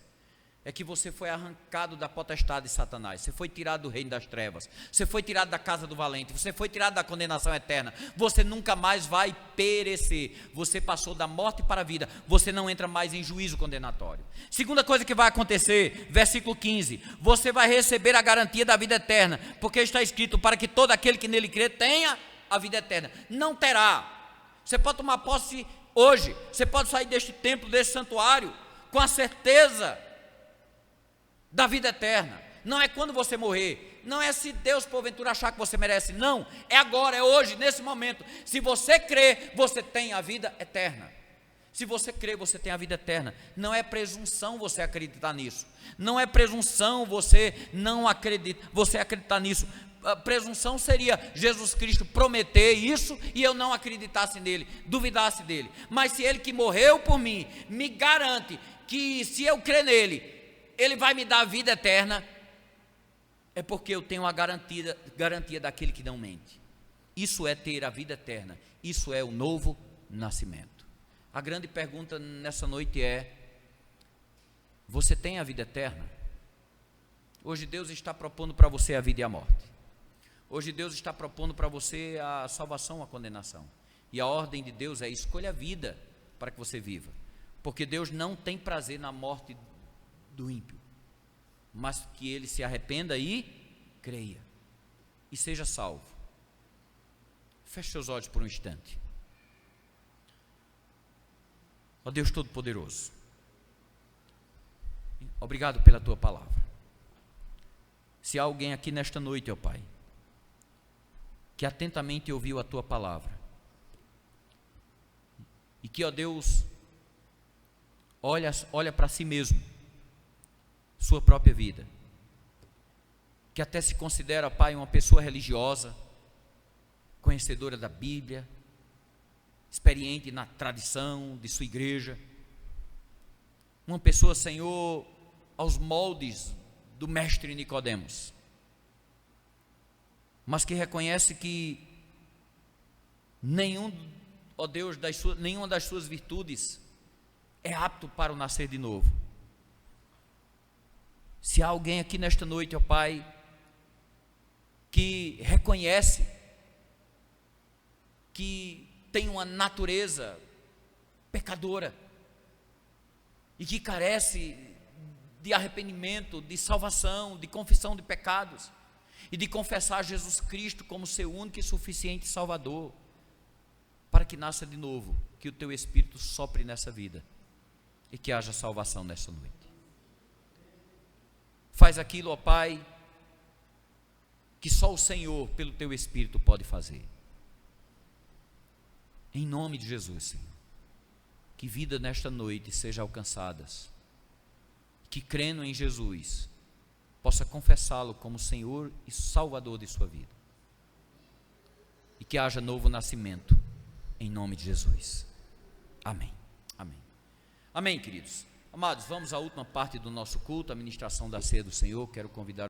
é que você foi arrancado da potestade de Satanás, você foi tirado do reino das trevas, você foi tirado da casa do valente, você foi tirado da condenação eterna, você nunca mais vai perecer, você passou da morte para a vida, você não entra mais em juízo condenatório. Segunda coisa que vai acontecer, versículo 15, você vai receber a garantia da vida eterna, porque está escrito, para que todo aquele que nele crê tenha a vida eterna. Não terá. Você pode tomar posse hoje, você pode sair deste templo, deste santuário, com a certeza da vida eterna. Não é quando você morrer, não é se Deus porventura achar que você merece, não, é agora, é hoje, nesse momento. Se você crê, você tem a vida eterna. Se você crê, você tem a vida eterna. Não é presunção você acreditar nisso, não é presunção você não acreditar, você acreditar nisso. A presunção seria Jesus Cristo prometer isso e eu não acreditasse nele, duvidasse dele. Mas se ele que morreu por mim me garante que se eu crer nele, ele vai me dar a vida eterna, é porque eu tenho a garantia daquele que não mente. Isso é ter a vida eterna, isso é o novo nascimento. A grande pergunta nessa noite é: você tem a vida eterna? Hoje Deus está propondo para você a vida e a morte. Hoje Deus está propondo para você a salvação ou a condenação. E a ordem de Deus é: escolha a vida para que você viva. Porque Deus não tem prazer na morte do ímpio, mas que ele se arrependa e creia e seja salvo. Feche seus olhos por um instante. Ó Deus Todo-Poderoso, obrigado pela tua palavra. Se há alguém aqui nesta noite, ó Pai, que atentamente ouviu a tua palavra e que, ó Deus, olha para si mesmo, sua própria vida, que até se considera, Pai, uma pessoa religiosa, conhecedora da Bíblia, experiente na tradição de sua igreja, uma pessoa, Senhor, aos moldes do mestre Nicodemos, mas que reconhece que nenhuma das suas virtudes é apto para o nascer de novo. Se há alguém aqui nesta noite, ó Pai, que reconhece que tem uma natureza pecadora e que carece de arrependimento, de salvação, de confissão de pecados e de confessar Jesus Cristo como seu único e suficiente Salvador, para que nasça de novo, que o teu Espírito sopre nessa vida e que haja salvação nessa noite. Faz aquilo, ó Pai, que só o Senhor, pelo teu Espírito, pode fazer. Em nome de Jesus, Senhor, que vida nesta noite seja alcançadas, que crendo em Jesus, possa confessá-lo como Senhor e Salvador de sua vida, e que haja novo nascimento, em nome de Jesus. Amém. Amém. Amém, queridos. Amados, vamos à última parte do nosso culto, a ministração da ceia do Senhor. Quero convidar